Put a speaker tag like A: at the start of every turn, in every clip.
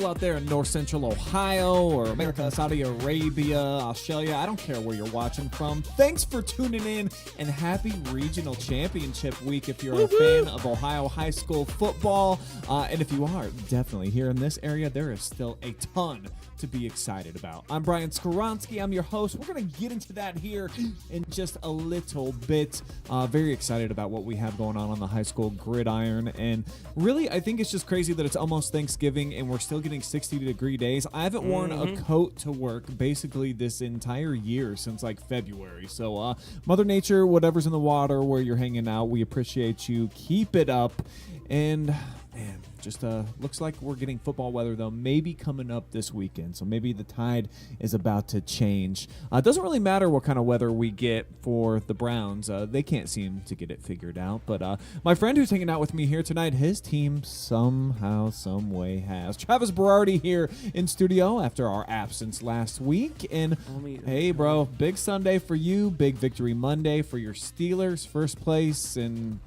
A: out there in north central Ohio or America, Saudi Arabia, Australia. I don't care where you're watching from. Thanks for tuning in, and happy Regional Championship Week if you're a fan of Ohio high school football. And if you are, definitely here in this area, there is still a ton to be excited about. I'm Brian Skoronsky. I'm your host. We're going to get into that here in just a little bit. Very excited about what we have going on the high school gridiron. And really, I think it's just crazy that it's almost Thanksgiving and we're still getting 60-degree days. I haven't worn a coat to work basically this entire year since like February. So Mother Nature, whatever's in the water where you're hanging out, we appreciate you. Keep it up. And man, just looks like we're getting football weather, though, maybe coming up this weekend. So maybe the tide is about to change. It doesn't really matter what kind of weather we get for the Browns. They can't seem to get it figured out. But my friend who's hanging out with me here tonight, his team somehow, some way has. Travis Berardi here in studio after our absence last week. And hey, bro, big Sunday for you. Big victory Monday for your Steelers. First place, and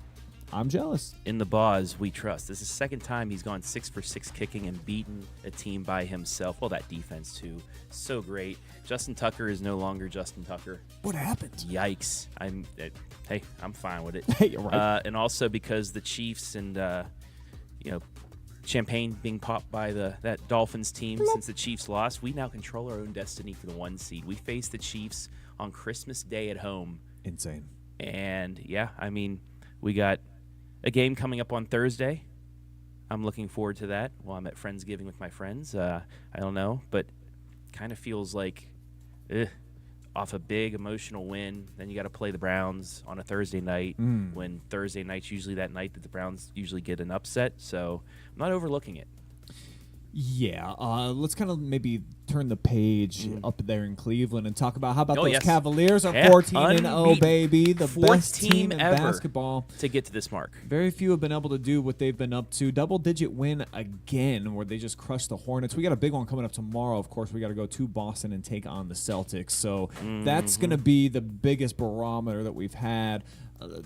A: I'm jealous.
B: In the Boz, we trust. This is the second time he's gone 6 for 6 kicking and beaten a team by himself. Well, that defense, too. So great. Justin Tucker is no longer Justin Tucker.
A: What happened?
B: Yikes. Hey, I'm fine with it.
A: Hey, you're right.
B: And also because the Chiefs and, champagne being popped by that Dolphins team since the Chiefs lost, we now control our own destiny for the 1 seed. We face the Chiefs on Christmas Day at home.
A: Insane.
B: And, yeah, I mean, we got a game coming up on Thursday. I'm looking forward to that. Well, I'm at Friendsgiving with my friends. I don't know, but kind of feels like off a big emotional win. Then you got to play the Browns on a Thursday night when Thursday night's usually that night that the Browns usually get an upset. So I'm not overlooking it.
A: Yeah, let's kind of maybe turn the page up there in Cleveland and talk about how about those Cavaliers are 14-0, baby, the best team in basketball
B: to get to this mark.
A: Very few have been able to do what they've been up to. Double-digit win again, where they just crushed the Hornets. We got a big one coming up tomorrow. Of course, we got to go to Boston and take on the Celtics. So that's going to be the biggest barometer that we've had.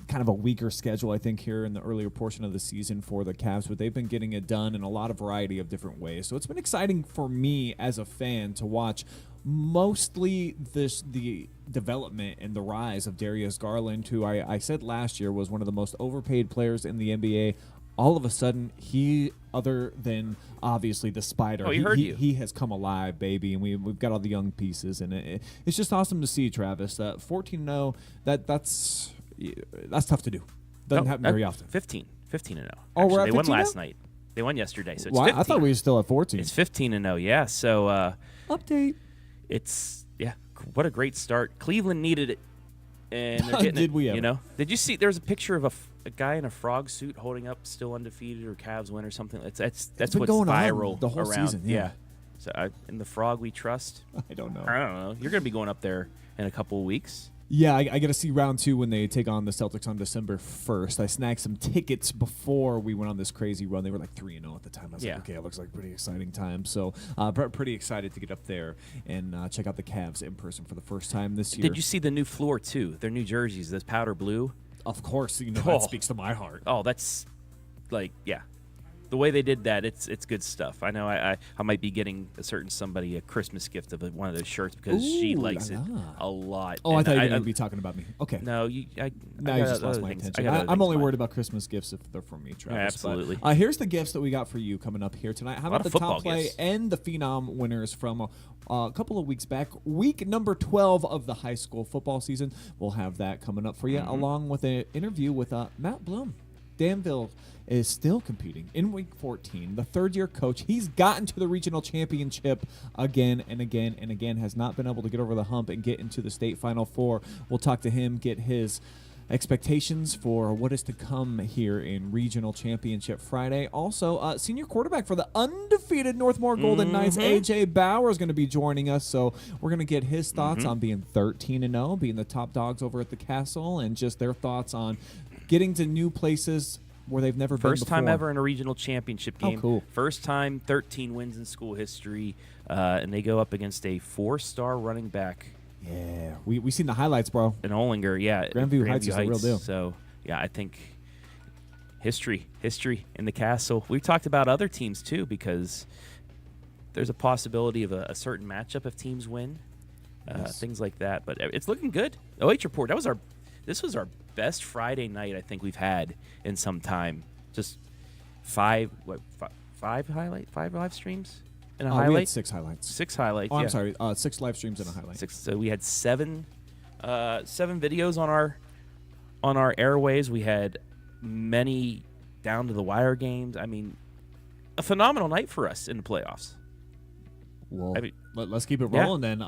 A: Kind of a weaker schedule, I think, here in the earlier portion of the season for the Cavs, but they've been getting it done in a lot of variety of different ways. So it's been exciting for me as a fan to watch mostly the development and the rise of Darius Garland, who I said last year was one of the most overpaid players in the NBA. All of a sudden, other than obviously the Spider, he has come alive, baby, and we've got all the young pieces, and it's just awesome to see, Travis. 14-0, that's tough to do. Doesn't happen very often.
B: 15-0.
A: Oh, we're at 15
B: They won last
A: now?
B: night. They won yesterday, so it's
A: 15.
B: I
A: thought we were still at 14.
B: It's 15-0, yeah. So
A: update.
B: It's what a great start. Cleveland needed it, and they're getting
A: Did we ever?
B: You know? Did you see? There's a picture of a guy in a frog suit holding up still undefeated or Cavs win or something. That's what's
A: going
B: viral
A: on the whole
B: around.
A: season. Yeah.
B: So in the frog we trust.
A: I don't know.
B: You're going to be going up there in a couple of weeks.
A: Yeah, I got to see round 2 when they take on the Celtics on December 1st. I snagged some tickets before we went on this crazy run. They were like 3-0 at the time. I was like, okay, it looks like a pretty exciting time. So pretty excited to get up there and check out the Cavs in person for the first time this year.
B: Did you see the new floor, too? Their new jerseys, this powder blue?
A: Of course. That speaks to my heart.
B: Oh, that's the way they did that, it's good stuff. I know I might be getting a certain somebody a Christmas gift of one of those shirts because she likes it a lot.
A: Oh, and I thought you were going to be talking about me. Okay.
B: No,
A: now you just lost my attention. I'm only worried about Christmas gifts if they're from me, Travis.
B: Yeah, absolutely.
A: But, here's the gifts that we got for you coming up here tonight. How about the top play and the phenom winners from a couple of weeks back? Week number 12 of the high school football season. We'll have that coming up for you, along with an interview with Matt Blum. Danville is still competing in Week 14. The third-year coach, he's gotten to the regional championship again and again and again, has not been able to get over the hump and get into the state Final Four. We'll talk to him, get his expectations for what is to come here in Regional Championship Friday. Also, senior quarterback for the undefeated Northmor Golden Knights, A.J. Bauer, is going to be joining us. So we're going to get his thoughts on being 13-0, being the top dogs over at the Castle, and just their thoughts on getting to new places where they've never been before.
B: First time ever in a regional championship game.
A: Oh, cool.
B: First time, 13 wins in school history, and they go up against a 4-star running back.
A: Yeah, we seen the highlights, bro.
B: In Olinger, yeah.
A: Grandview Heights is the real deal.
B: So, yeah, I think history in the Castle. We've talked about other teams, too, because there's a possibility of a certain matchup if teams win, things like that. But it's looking good. OH.Report. This was our best Friday night I think we've had in some time. Just five live streams and a highlight.
A: We had 6 highlights.
B: 6 highlights.
A: Oh,
B: yeah.
A: I'm sorry. 6 live streams and a highlight.
B: 6. So we had 7 videos on our airways. We had many down to the wire games. I mean, a phenomenal night for us in the playoffs.
A: Well, let's keep it rolling then.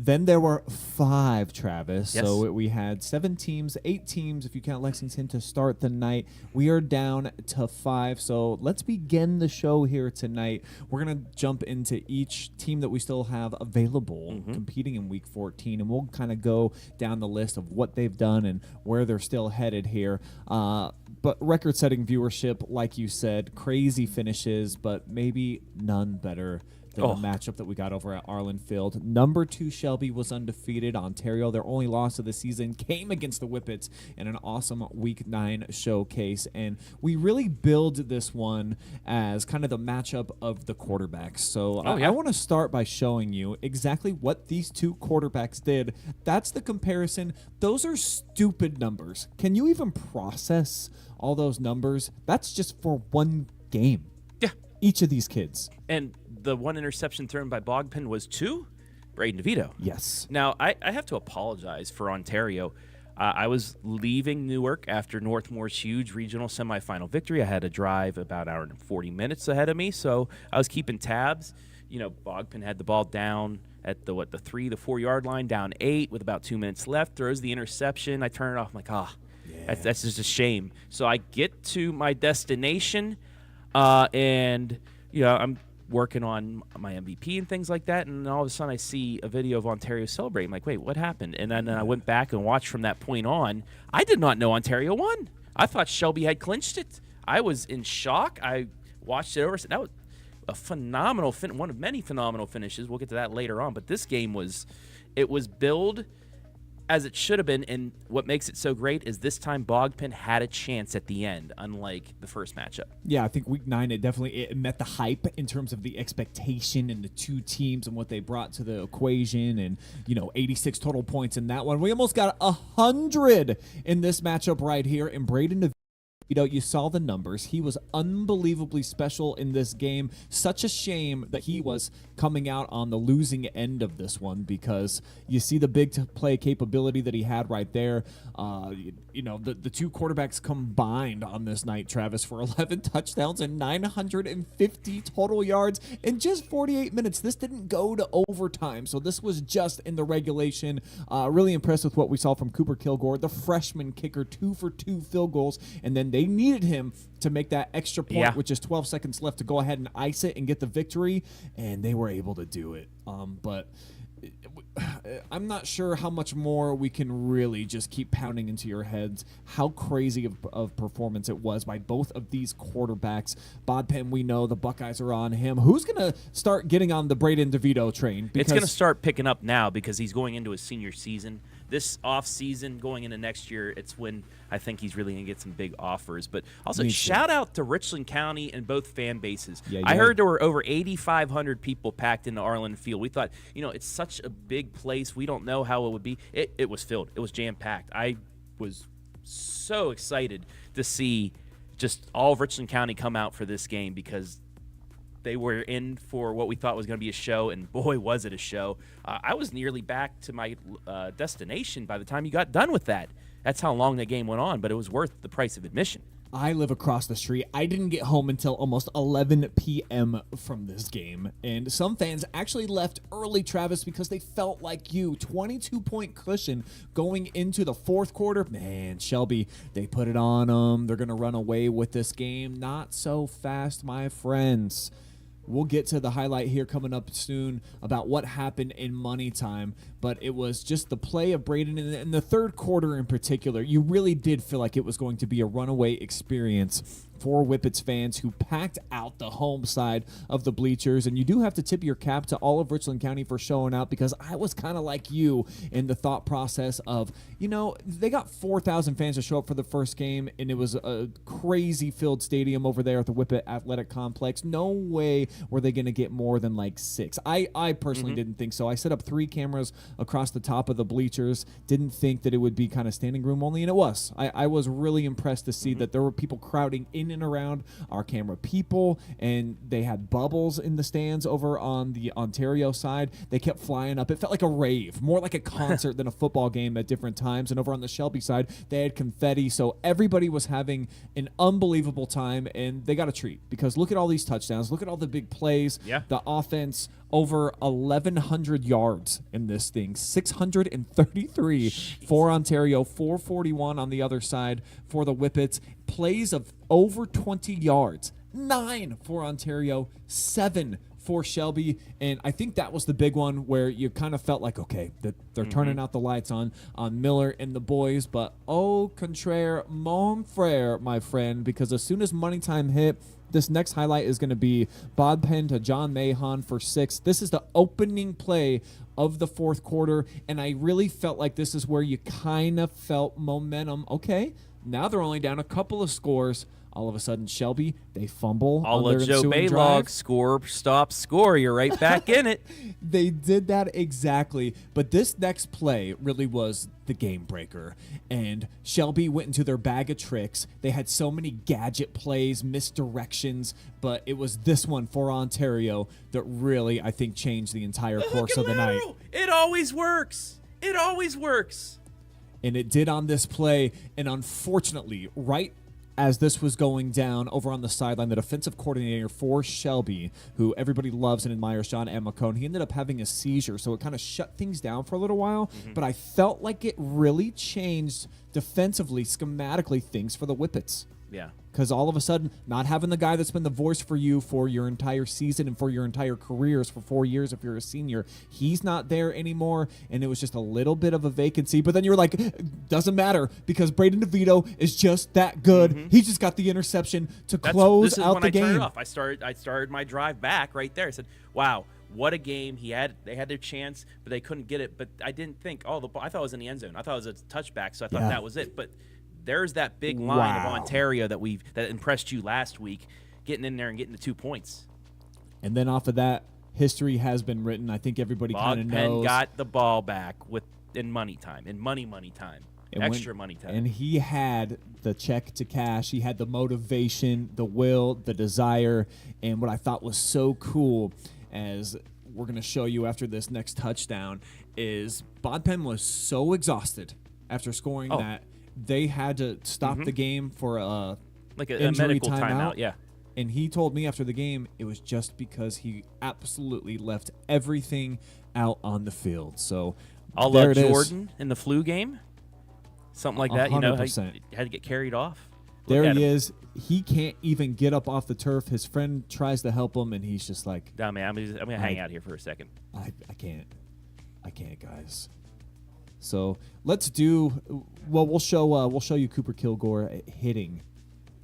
A: Then there were 5, Travis.
B: Yes.
A: So we had 7 teams, 8 teams if you count Lexington to start the night. We are down to 5. So let's begin the show here tonight. We're going to jump into each team that we still have available competing in Week 14, and we'll kind of go down the list of what they've done and where they're still headed here. But record-setting viewership, like you said, crazy finishes, but maybe none better than the matchup that we got over at Arlen Field. Number 2 Shelby was undefeated. Ontario, their only loss of the season, came against the Whippets in an awesome Week 9 showcase. And we really build this one as kind of the matchup of the quarterbacks. So I want to start by showing you exactly what these 2 quarterbacks did. That's the comparison. Those are stupid numbers. Can you even process all those numbers? That's just for one game.
B: Yeah.
A: Each of these kids.
B: And the 1 interception thrown by Bogpen was to Braden DeVito.
A: Yes.
B: Now, I have to apologize for Ontario. I was leaving Newark after Northmor's huge regional semifinal victory. I had to drive about an hour and 40 minutes ahead of me, so I was keeping tabs. You know, Bogpen had the ball down at the 3, the 4-yard line, down 8 with about 2 minutes left, throws the interception. I turn it off. I'm like, that's just a shame. So I get to my destination, and, you know, I'm working on my MVP and things like that, and all of a sudden I see a video of Ontario celebrating. I'm like, wait, what happened? And then I went back and watched from that point on. I did not know Ontario won. I thought Shelby had clinched it. I was in shock. I watched it over. That was a phenomenal one of many phenomenal finishes. We'll get to that later on. But this game was billed as it should have been, and what makes it so great is this time Bogpen had a chance at the end, unlike the first matchup.
A: Yeah, I think Week 9, it met the hype in terms of the expectation and the 2 teams and what they brought to the equation, and, 86 total points in that one. We almost got 100 in this matchup right here, and Braden, you saw the numbers. He was unbelievably special in this game. Such a shame that he was coming out on the losing end of this one, because you see the big play capability that he had right there. The 2 quarterbacks combined on this night, Travis, for 11 touchdowns and 950 total yards in just 48 minutes. This didn't go to overtime, so this was just in the regulation. Really impressed with what we saw from Cooper Kilgore, the freshman kicker, 2 for 2 field goals, and then they needed him to make that extra point with just 12 seconds left to go ahead and ice it and get the victory, and they were able to do it. But I'm not sure how much more we can really just keep pounding into your heads how crazy of performance it was by both of these quarterbacks. Bogpen, we know the Buckeyes are on him. Who's going to start getting on the Braden DeVito train?
B: It's going to start picking up now because he's going into his senior season. This off season, going into next year, it's when I think he's really going to get some big offers. But also, shout out to Richland County and both fan bases. I heard there were over 8,500 people packed into Arlen Field. We thought, it's such a big place. We don't know how it would be. It was filled. It was jam-packed. I was so excited to see just all of Richland County come out for this game, because they were in for what we thought was going to be a show, and boy, was it a show. I was nearly back to my destination by the time you got done with that. That's how long the game went on, but it was worth the price of admission.
A: I live across the street. I didn't get home until almost 11 p.m. from this game, and some fans actually left early, Travis, because they felt like you. 22-point cushion going into the 4th quarter. Man, Shelby, they put it on them. They're going to run away with this game. Not so fast, my friends. We'll get to the highlight here coming up soon about what happened in money time, but it was just the play of Braden in the 3rd quarter in particular. You really did feel like it was going to be a runaway experience for Whippets fans who packed out the home side of the bleachers. And you do have to tip your cap to all of Richland County for showing out, because I was kind of like you in the thought process of, they got 4,000 fans to show up for the first game, and it was a crazy filled stadium over there at the Whippet Athletic Complex. No way were they going to get more than like 6. I personally didn't think so. I set up 3 cameras across the top of the bleachers. Didn't think that it would be kind of standing room only, and it was. I was really impressed to see that there were people crowding in and around our camera people, and they had bubbles in the stands over on the Ontario side. They kept flying up. It felt like a rave, more like a concert than a football game at different times. And over on the Shelby side, they had confetti, so everybody was having an unbelievable time, and they got a treat, because look at all these touchdowns. Look at all the big plays.
B: Yeah.
A: The offense, over 1,100 yards in this thing, 633 for Ontario, 441 on the other side for the Whippets. Plays of over 20 yards, 9 for Ontario, 7 for Shelby. And I think that was the big one where you kind of felt like, okay, they're turning out the lights on Miller and the boys. But au contraire, mon frere, my friend, because as soon as money time hit, this next highlight is going to be Bob Penn to John Mahon for 6. This is the opening play of the fourth quarter, and I really felt like this is where you kind of felt momentum. Okay, now they're only down a couple of scores. All of a sudden, Shelby, they fumble on their
B: Joe
A: ensuing
B: Baylog,
A: drive.
B: score, stop, score. You're right back in it.
A: They did that exactly. But this next play really was the game breaker. And Shelby went into their bag of tricks. They had so many gadget plays, misdirections, but it was this one for Ontario that really, I think, changed the entire course of the night.
B: It always works. It always works.
A: And it did on this play. And unfortunately, right as this was going down over on the sideline, the defensive coordinator for Shelby, who everybody loves and admires, John Amacone, he ended up having a seizure, so it kind of shut things down for a little while. But I felt like it really changed defensively, schematically, things for the Whippets.
B: Yeah.
A: Because all of a sudden, not having the guy that's been the voice for you for your entire season and for your entire careers for 4 years if you're a senior, he's not there anymore, and it was just a little bit of a vacancy. But then you were like, doesn't matter, because Braden DeVito is just that good. He just got the interception to close out the game.
B: Turned it off. I started my drive back right there. I said, wow, what a game. They had their chance, but they couldn't get it. But I didn't think, I thought it was in the end zone. I thought it was a touchback, so I thought that was it. But there's that big line of Ontario that impressed you last week, getting in there and getting the 2 points.
A: And then off of that, history has been written. I think everybody kind of knows.
B: Penn got the ball back in money time, money time, extra money time.
A: And he had the check to cash. He had the motivation, the will, the desire. And what I thought was so cool, as we're going to show you after this next touchdown, is Bob Penn was so exhausted after scoring that they had to stop the game for a
B: medical timeout. Yeah.
A: And he told me after the game it was just because he absolutely left everything out on the field. So there it
B: Jordan in the flu game, something like that.
A: 100%.
B: Had to get carried off.
A: There he is. He can't even get up off the turf. His friend tries to help him, and he's just like,
B: "Nah, man, I'm gonna hang out here for a second.
A: I can't, guys." So let's do. Well, we'll show you Cooper Kilgore hitting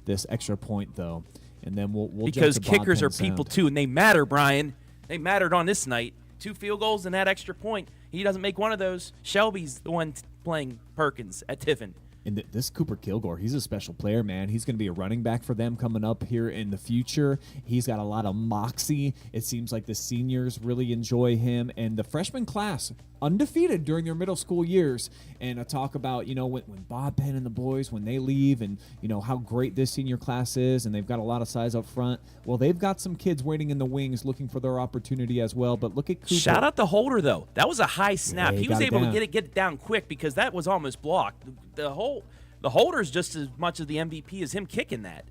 A: this extra point though, and then we'll
B: because
A: jump to
B: kickers
A: Bob
B: are
A: Penn
B: people
A: sound.
B: too, and they matter, Brian. They mattered on this night. 2 field goals and that extra point. He doesn't make one of those. Shelby's the one playing Perkins at Tiffin.
A: And this Cooper Kilgore, he's a special player, man. He's going to be a running back for them coming up here in the future. He's got a lot of moxie. It seems like the seniors really enjoy him. And the freshman class, undefeated during their middle school years. And I talk about, when Bob Penn and the boys, when they leave, and, how great this senior class is, and they've got a lot of size up front. Well, they've got some kids waiting in the wings looking for their opportunity as well. But look at Cooper.
B: Shout out to Holder, though. That was a high snap.
A: Yeah,
B: he was able to get it down quick because that was almost blocked. The Holder's just as much of the MVP as him kicking that.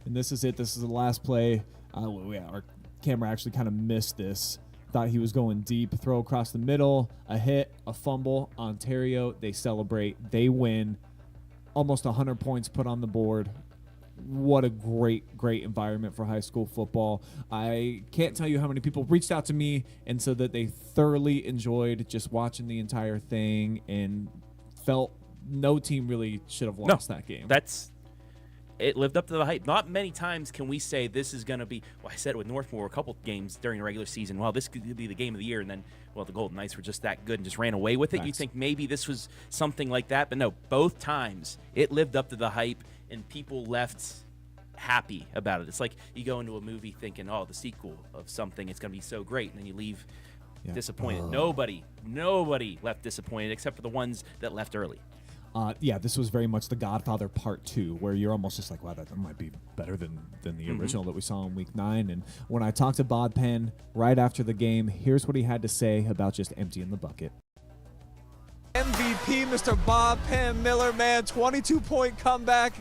A: And this is it. This is the last play. Our camera actually kind of missed this. Thought he was going deep. Throw across the middle. A hit. A fumble. Ontario, they celebrate. They win. Almost 100 points put on the board. What a great, great environment for high school football. I can't tell you how many people reached out to me and said that they thoroughly enjoyed just watching the entire thing and felt no team really should have lost that game.
B: it lived up to the hype. Not many times can we say this is going to be. Well, I said it with Northmor a couple games during the regular season. Well, this could be the game of the year, and then, well, the Golden Knights were just that good and just ran away with it.
A: Nice.
B: You think maybe this was something like that, but no. Both times it lived up to the hype, and people left happy about it. It's like you go into a movie thinking, oh, the sequel of something, it's going to be so great, and then you leave disappointed. Nobody left disappointed except for the ones that left early.
A: This was very much The Godfather Part 2, where you're almost just like, wow, that might be better than the original that we saw in Week 9. And when I talked to Bob Penn right after the game, here's what he had to say about just emptying the bucket. MVP, Mr. Bob Penn Miller, man, 22-point comeback.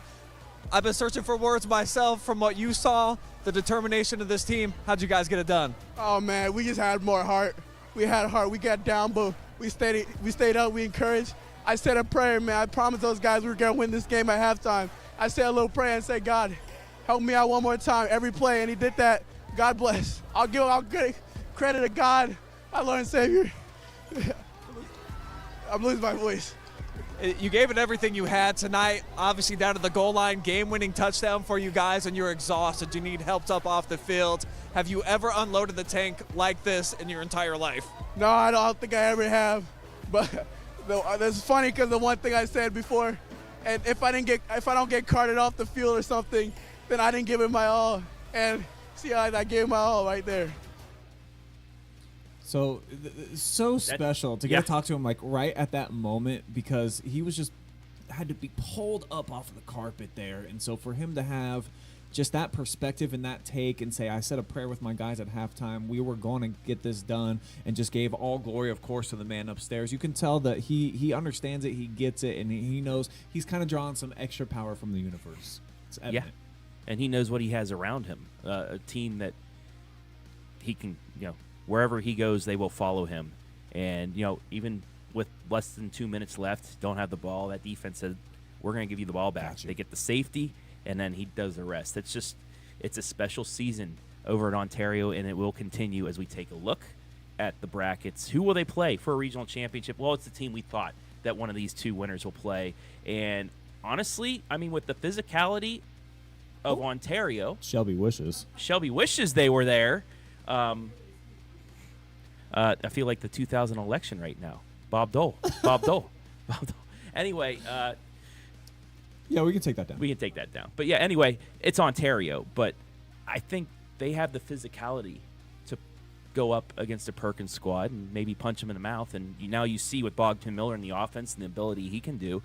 A: I've been searching for words myself from what you saw, the determination of this team. How'd you guys get it done?
C: Oh, man, we just had more heart. We had heart. We got down, but we stayed up. We encouraged. I said a prayer, man. I promised those guys we were going to win this game at halftime. I said a little prayer and said, God, help me out one more time every play, and he did that. God bless. I'll give credit to God, my Lord and Savior. I'm losing my voice.
A: You gave it everything you had tonight, obviously down to the goal line, game-winning touchdown for you guys, and you're exhausted. You need help up off the field. Have you ever unloaded the tank like this in your entire life?
C: No, I don't think I ever have, but that's funny because the one thing I said before, and if I don't get carted off the field or something, then I didn't give it my all. And see, I gave my all right there.
A: So special to get to talk to him like right at that moment, because he was just had to be pulled up off of the carpet there, and so for him to have just that perspective and that take and say, I said a prayer with my guys at halftime, we were going to get this done, and just gave all glory, of course, to the man upstairs. You can tell that he understands it, he gets it, and he knows he's kind of drawing some extra power from the universe. It's evident.
B: And he knows what he has around him, a team that he can, wherever he goes, they will follow him. And, even with less than 2 minutes left, don't have the ball, that defense said, we're going to give you the ball back.
A: Gotcha.
B: They get the safety, and then he does the rest. It's a special season over at Ontario, and it will continue as we take a look at the brackets. Who will they play for a regional championship? Well, it's the team we thought that one of these two winners will play. And honestly, with the physicality of Ontario.
A: Shelby wishes
B: they were there. I feel like the 2000 election right now. Bob Dole. Anyway,
A: yeah, we can take that down.
B: But yeah, anyway, it's Ontario, but I think they have the physicality to go up against a Perkins squad and maybe punch him in the mouth. And now you see with Bob Miller in the offense and the ability he can do.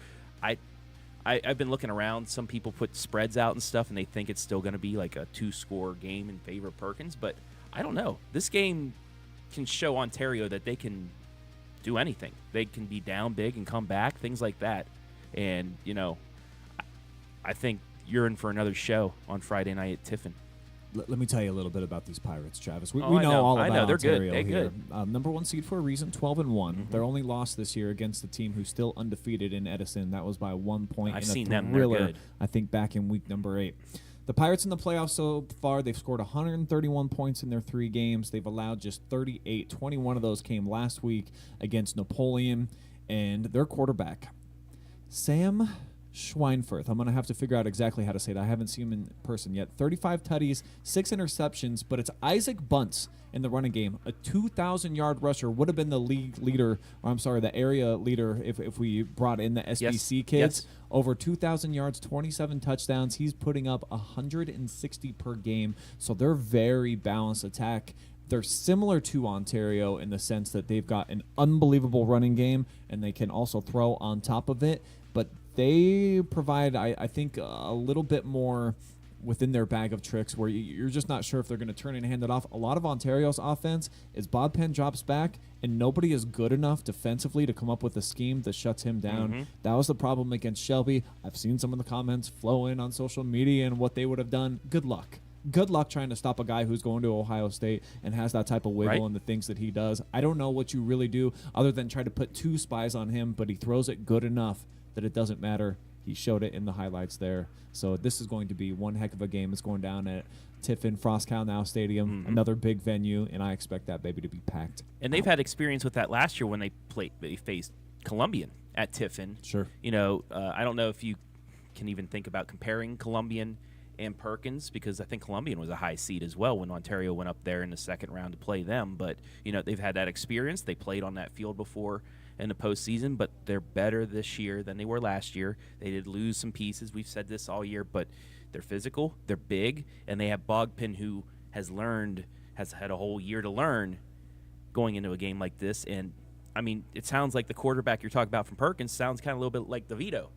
B: I've been looking around. Some people put spreads out and stuff, and they think it's still going to be like a 2-score game in favor of Perkins. But I don't know. This game can show Ontario that they can do anything. They can be down big and come back, things like that. And, I think you're in for another show on Friday night at Tiffin.
A: Let me tell you a little bit about these Pirates, Travis. We
B: I
A: know all about
B: They're
A: Ontario
B: good. They're
A: here.
B: good.
A: Number 1 seed for a reason, 12-1. Their only loss this year against the team who's still undefeated in Edison. That was by 1 point.
B: I've
A: in a
B: seen them.
A: thriller,
B: They're good.
A: I think back in week number 8. The Pirates in the playoffs so far, they've scored 131 points in their 3 games. They've allowed just 38. 21 of those came last week against Napoleon. And their quarterback, Sam Schweinfurth. I'm going to have to figure out exactly how to say that. I haven't seen him in person yet. 35 tutties, 6 interceptions, but it's Isaac Bunce in the running game. A 2,000-yard rusher would have been the the area leader if we brought in the SBC kids.
B: Yes.
A: Over 2,000 yards, 27 touchdowns. He's putting up 160 per game, so they're very balanced attack. They're similar to Ontario in the sense that they've got an unbelievable running game, and they can also throw on top of it, but they provide, I think, a little bit more within their bag of tricks where you're just not sure if they're going to turn and hand it off. A lot of Ontario's offense is Bob Penn drops back, and nobody is good enough defensively to come up with a scheme that shuts him down. That was the problem against Shelby. I've seen some of the comments flow in on social media and what they would have done. Good luck. Good luck trying to stop a guy who's going to Ohio State and has that type of wiggle and the things that he does. I don't know what you really do other than try to put 2 spies on him, but he throws it good enough that it doesn't matter. He showed it in the highlights there. So this is going to be one heck of a game. It's going down at Tiffin Frostcow Now Stadium, another big venue, and I expect that baby to be packed.
B: And they've had experience with that last year when they faced Columbian at Tiffin.
A: Sure.
B: I don't know if you can even think about comparing Columbian and Perkins, because I think Columbian was a high seed as well when Ontario went up there in the second round to play them. But, they've had that experience. They played on that field before in the postseason, but they're better this year than they were last year. They did lose some pieces. We've said this all year, but they're physical, they're big, and they have Bogpin, who has had a whole year to learn going into a game like this. And, it sounds like the quarterback you're talking about from Perkins sounds kind of a little bit like DeVito.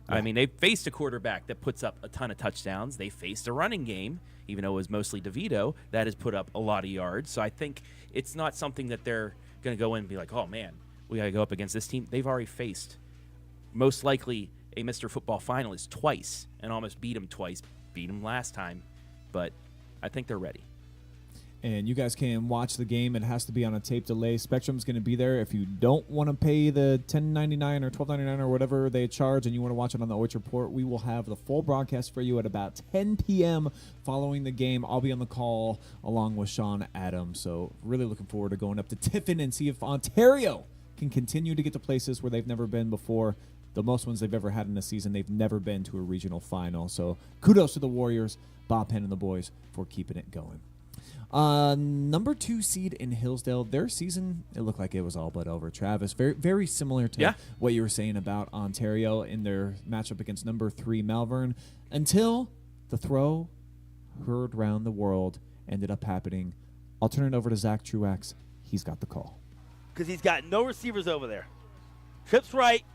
B: Yeah. They faced a quarterback that puts up a ton of touchdowns. They faced a running game, even though it was mostly DeVito, that has put up a lot of yards. So I think it's not something that they're going to go in and be like, oh, man, we got to go up against this team. They've already faced, most likely, a Mr. Football finalist twice and almost beat him twice. Beat him last time. But I think they're ready.
A: And you guys can watch the game. It has to be on a tape delay. Spectrum's going to be there. If you don't want to pay the $10.99 or $12.99 or whatever they charge and you want to watch it on the OH.Report, we will have the full broadcast for you at about 10 p.m. following the game. I'll be on the call along with Sean Adams. So really looking forward to going up to Tiffin and see if Ontario can continue to get to places where they've never been before. The most ones they've ever had in a season. They've never been to a regional final. So kudos to the Warriors, Bob Penn and the boys for keeping it going. Number 2 seed in Hillsdale, their season, it looked like it was all but over. Travis, very, very similar to what you were saying about Ontario in their matchup against number 3 Malvern, until the throw heard round the world ended up happening. I'll turn it over to Zach Truax. He's got the call.
D: Because he's got no receivers over there. Trips right.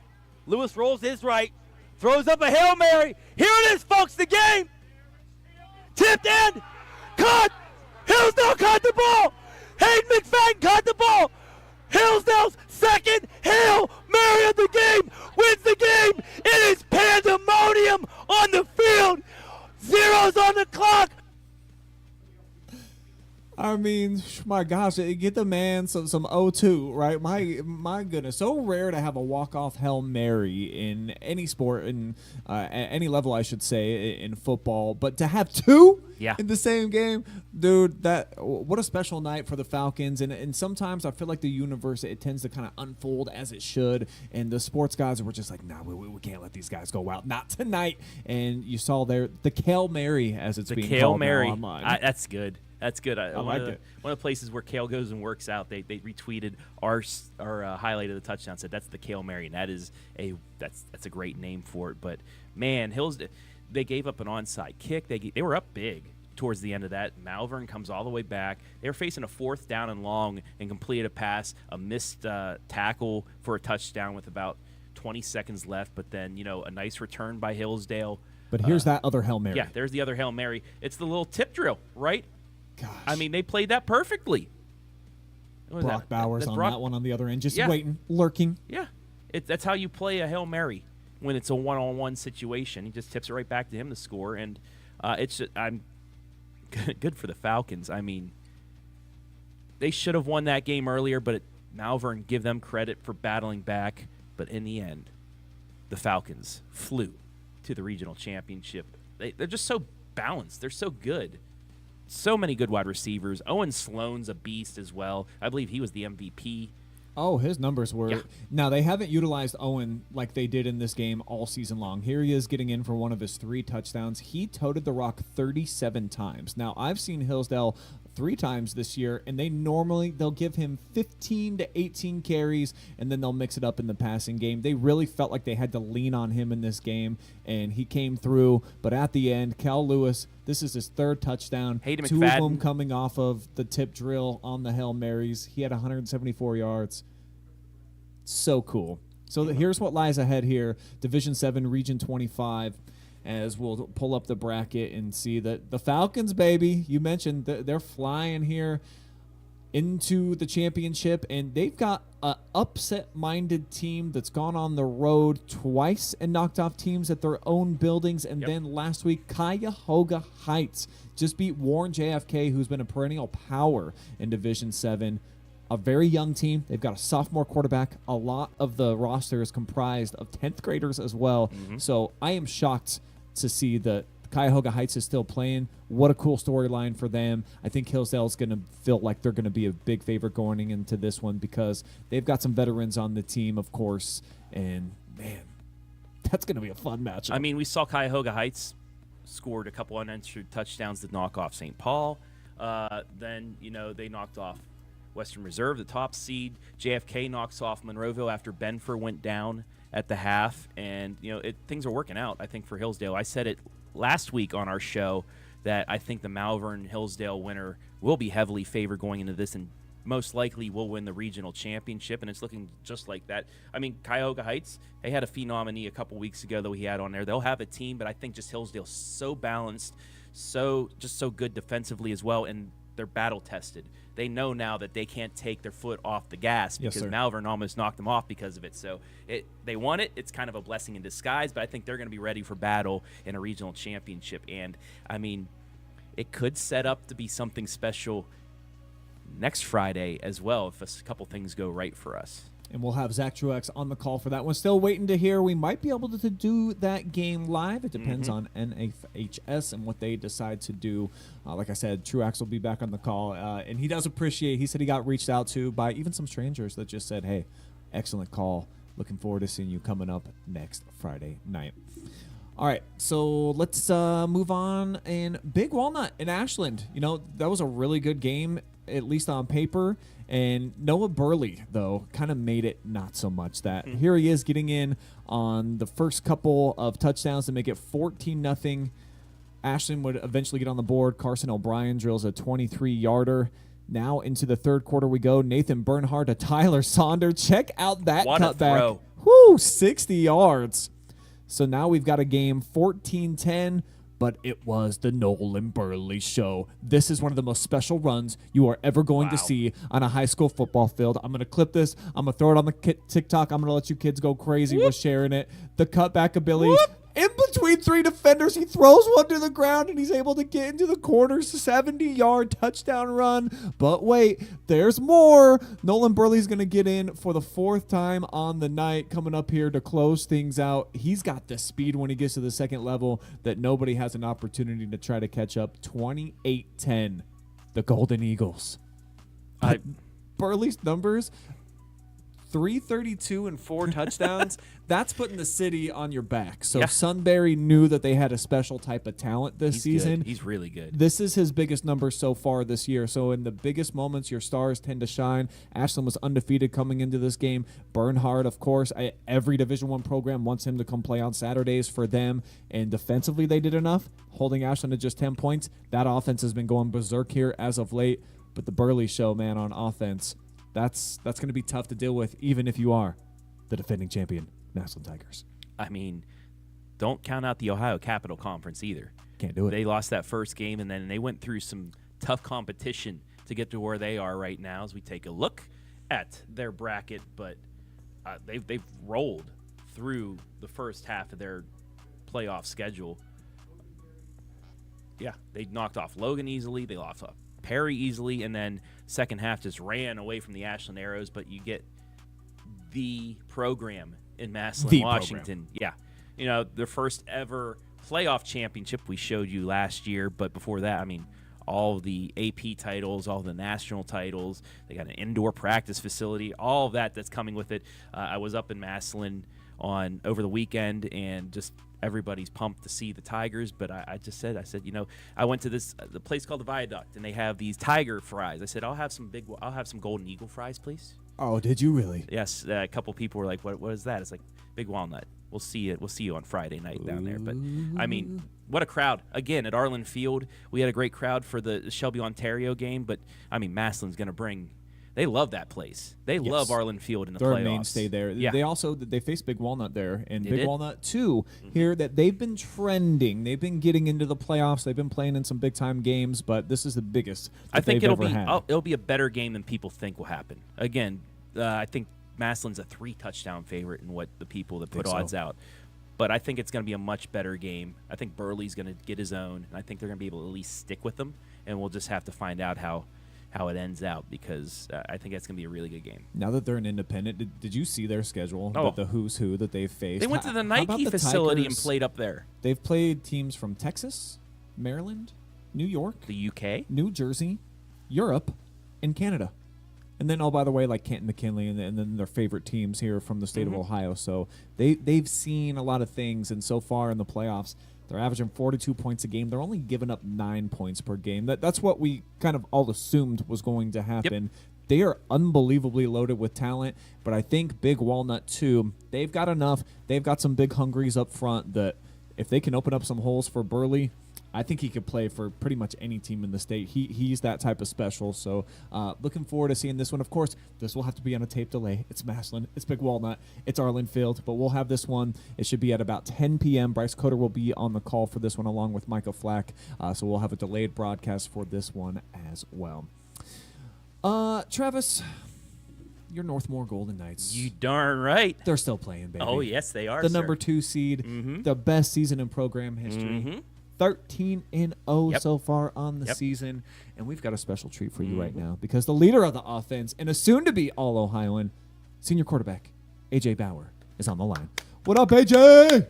D: Lewis rolls his right. Throws up a Hail Mary. Here it is, folks, the game. Tipped in. Caught. Hillsdale caught the ball. Hayden McFadden caught the ball. Hillsdale's second Hail Mary of the game wins the game. It is pandemonium on the field. Zeros on the clock.
A: My gosh, get the man some O2, right? My goodness, so rare to have a walk-off Hail Mary in any sport, in any level, I should say, in football. But to have 2 in the same game, dude, what a special night for the Falcons. And sometimes I feel like the universe, it tends to kind of unfold as it should. And the sports guys were just like, nah, we can't let these guys go out. Not tonight. And you saw there the Hail Mary, as it's being called now online.
B: That's good. That's good.
A: I like it.
B: One of the places where Kale goes and works out, they retweeted our highlight of the touchdown. Said that's the Hail Mary, and that's a great name for it. But man, Hillsdale, they gave up an onside kick. They were up big towards the end of that. Malvern comes all the way back. They were facing a 4th down and long and completed a pass, a missed tackle for a touchdown with about 20 seconds left. But then a nice return by Hillsdale.
A: But here's that other Hail Mary.
B: Yeah, there's the other Hail Mary. It's the little tip drill, right?
A: Gosh.
B: They played that perfectly.
A: Brock Bowers on that one on the other end, just waiting, lurking.
B: Yeah, that's how you play a Hail Mary when it's a one-on-one situation. He just tips it right back to him to score, and I'm good for the Falcons. They should have won that game earlier, but Malvern, give them credit for battling back. But in the end, the Falcons flew to the regional championship. They're just so balanced. They're so good. So many good wide receivers. Owen Sloan's a beast as well. I believe he was the MVP.
A: Oh, his numbers were. Yeah. Now, they haven't utilized Owen like they did in this game all season long. Here he is getting in for one of his 3 touchdowns. He toted the rock 37 times. Now, I've seen Hillsdale 3 times this year, and they'll give him 15 to 18 carries, and then they'll mix it up in the passing game. They really felt like they had to lean on him in this game, and he came through. But at the end, Cal Lewis, this is his 3rd touchdown.
B: Hayden
A: 2
B: McFadden.
A: of them coming off of the tip drill on the Hail Marys. He had 174 yards. So cool. So here's what lies ahead here. Division 7, Region 25. As we'll pull up the bracket and see that the Falcons, baby, you mentioned they're flying here into the championship, and they've got an upset-minded team that's gone on the road twice and knocked off teams at their own buildings. And then last week, Cuyahoga Heights just beat Warren JFK, who's been a perennial power in Division 7. A very young team. They've got a sophomore quarterback. A lot of the roster is comprised of 10th graders as well. Mm-hmm. So I am shocked to see that Cuyahoga Heights is still playing. What a cool storyline for them. I think Hillsdale is going to feel like they're going to be a big favorite going into this one because they've got some veterans on the team, of course. And, man, That's going to be a fun matchup.
B: I mean, we saw Cuyahoga Heights scored a couple unanswered touchdowns to knock off St. Paul. Then, they knocked off Western Reserve, the top seed. JFK knocks off Monroeville after Benford went down at the half. And, things are working out, I think, for Hillsdale. I said it last week on our show that I think the Malvern-Hillsdale winner will be heavily favored going into this and most likely will win the regional championship, and it's looking just like that. I mean, Cuyahoga Heights, they had a phenom a couple weeks ago that we had on there. They'll have a team, but I think just Hillsdale's so balanced, so good defensively as well, and they're battle-tested. They know now that they can't take their foot off the gas because Malvern almost knocked them off because of it. So they won it. It's kind of a blessing in disguise, but I think they're going to be ready for battle in a regional championship. And, I mean, it could set up to be something special next Friday as well if a couple things go right for us.
A: And we'll have Zach Truex on the call for that one. Still waiting to hear. We might be able to do that game live. It depends on NFHS and what they decide to do. Like I said, Truex will be back on the call. And he does appreciate, he said he got reached out to by even some strangers that just said, hey, excellent call. Looking forward to seeing you coming up next Friday night. All right, so let's move on. And Big Walnut in Ashland. That was a really good game, at least on paper. And Noah Burley, though, kind of made it not so much that. Here he is getting in on the first couple of touchdowns to make it 14-0. Ashland would eventually get on the board. Carson O'Brien drills a 23-yarder. Now into the third quarter we go. Nathan Bernhard to Tyler Saunders. Check out that cutback. Whoo, 60 yards. So now we've got a game 14-10. But it was the Nolan Burley show. This is one of the most special runs you are ever going to see on a high school football field. I'm going to clip this. I'm going to throw it on the TikTok. I'm going to let you kids go crazy with sharing it. The cutback ability. In between three defenders, he throws one to the ground, and he's able to get into the corners. 70-yard touchdown run. But wait, there's more. Nolan Burley's going to get in for the fourth time on the night, coming up here to close things out. He's got the speed when he gets to the second level that nobody has an opportunity to try to catch up. 28-10, the Golden Eagles. Burley's numbers, 332 and 4 touchdowns. That's putting the city on your back. So Sunbury knew that they had a special type of talent this season.
B: Good. He's really good.
A: This is his biggest number so far this year. So in the biggest moments, your stars tend to shine. Ashland was undefeated coming into this game. Bernhard, of course, every Division I program wants him to come play on Saturdays for them. And defensively, they did enough, holding Ashland to just 10 points. That offense has been going berserk here as of late. But the Burley show, man, on offense, that's going to be tough to deal with, even if you are the defending champion, Ashland Tigers.
B: I mean, don't count out the Ohio Capital Conference either.
A: Can't do it.
B: They lost that first game, and then they went through some tough competition to get to where they are right now as we take a look at their bracket. But they've rolled through the first half of their playoff schedule. Yeah, they knocked off Logan easily. They lost off Perry easily, and then second half just ran away from the Ashland Arrows. But you get the program in Massillon, Washington.
A: Program.
B: Yeah. Their first ever playoff championship we showed you last year. But before that, I mean, all the AP titles, all the national titles. They got an indoor practice facility, all of that's coming with it. I was up in Massillon over the weekend, and just everybody's pumped to see the Tigers. But I said, I went to the place called the Viaduct, and they have these tiger fries. I said, I'll have some Golden Eagle fries, please.
A: Oh, did you really?
B: Yes. A couple people were like, what is that? It's like Big Walnut. We'll see you on Friday night down there. But I mean, what a crowd. Again, at Arlen Field, we had a great crowd for the Shelby, Ontario game. But I mean, Massillon's going to bring. They love that place. They love Arlen Field in the playoffs.
A: Their mainstay there.
B: Yeah.
A: They faced Big Walnut there, and Big Walnut too. Here that they've been trending. They've been getting into the playoffs. They've been playing in some big time games, but this is the biggest
B: I think
A: they've ever had.
B: It'll be a better game than people think will happen. Again, I think Massillon's a 3-touchdown favorite in what the people that put odds out. But I think it's going to be a much better game. I think Burley's going to get his own, and I think they're going to be able to at least stick with them, and we'll just have to find out how it ends out, because I think that's going to be a really good game.
A: Now that they're an independent, did you see their schedule? The who's who that they've faced?
B: They went to the Nike facility and played up there.
A: They've played teams from Texas, Maryland, New York,
B: the UK,
A: New Jersey, Europe, and Canada. And then, oh, by the way, like Canton McKinley and then their favorite teams here from the state of Ohio. So they've seen a lot of things, and so far in the playoffs, they're averaging 42 points a game. They're only giving up 9 points per game. That's what we kind of all assumed was going to happen. Yep. They are unbelievably loaded with talent, but I think Big Walnut, too, they've got enough. They've got some big hungries up front that if they can open up some holes for Burley, I think he could play for pretty much any team in the state. He's that type of special. So looking forward to seeing this one. Of course, this will have to be on a tape delay. It's Massillon. It's Big Walnut. It's Arlen Field. But we'll have this one. It should be at about 10 p.m. Bryce Coder will be on the call for this one along with Micah Flack. So we'll have a delayed broadcast for this one as well. Travis, your Northmor Golden Knights.
B: You darn right.
A: They're still playing, baby.
B: Oh, yes, they are,
A: The number 2 seed, the best season in program history. 13-0 so far on the season, and we've got a special treat for you right now because the leader of the offense and a soon-to-be All-Ohioan, senior quarterback A.J. Bauer, is on the line. What up, A.J.?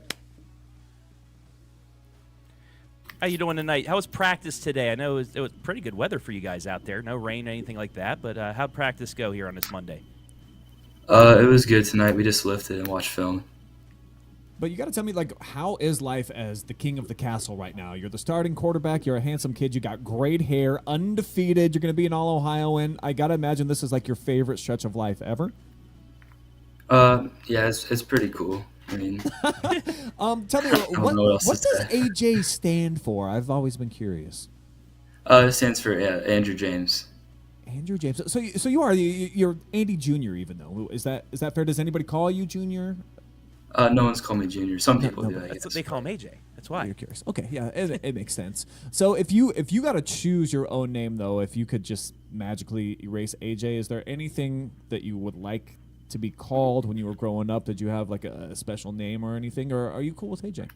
B: How you doing tonight? How was practice today? I know it was pretty good weather for you guys out there. No rain, anything like that, but how'd practice go here on this Monday?
E: It was good tonight. We just lifted and watched film.
A: But you got to tell me, like, how is life as the king of the castle right now? You're the starting quarterback. You're a handsome kid. You got great hair, undefeated. You're going to be an All-Ohioan. I got to imagine this is, like, your favorite stretch of life ever.
E: Yeah, it's pretty cool. I mean,
A: tell me, what does AJ stand for? I've always been curious.
E: It stands for Andrew James.
A: Andrew James. So you're Andy Jr. Even though is that fair? Does anybody call you Junior?
E: No one's called me Junior. Some people do.
B: That's what they call him, AJ. That's why.
A: You're curious. Okay, yeah, it makes sense. So if you got to choose your own name, though, if you could just magically erase AJ, is there anything that you would like to be called when you were growing up? Did you have like a special name or anything, or are you cool with AJ?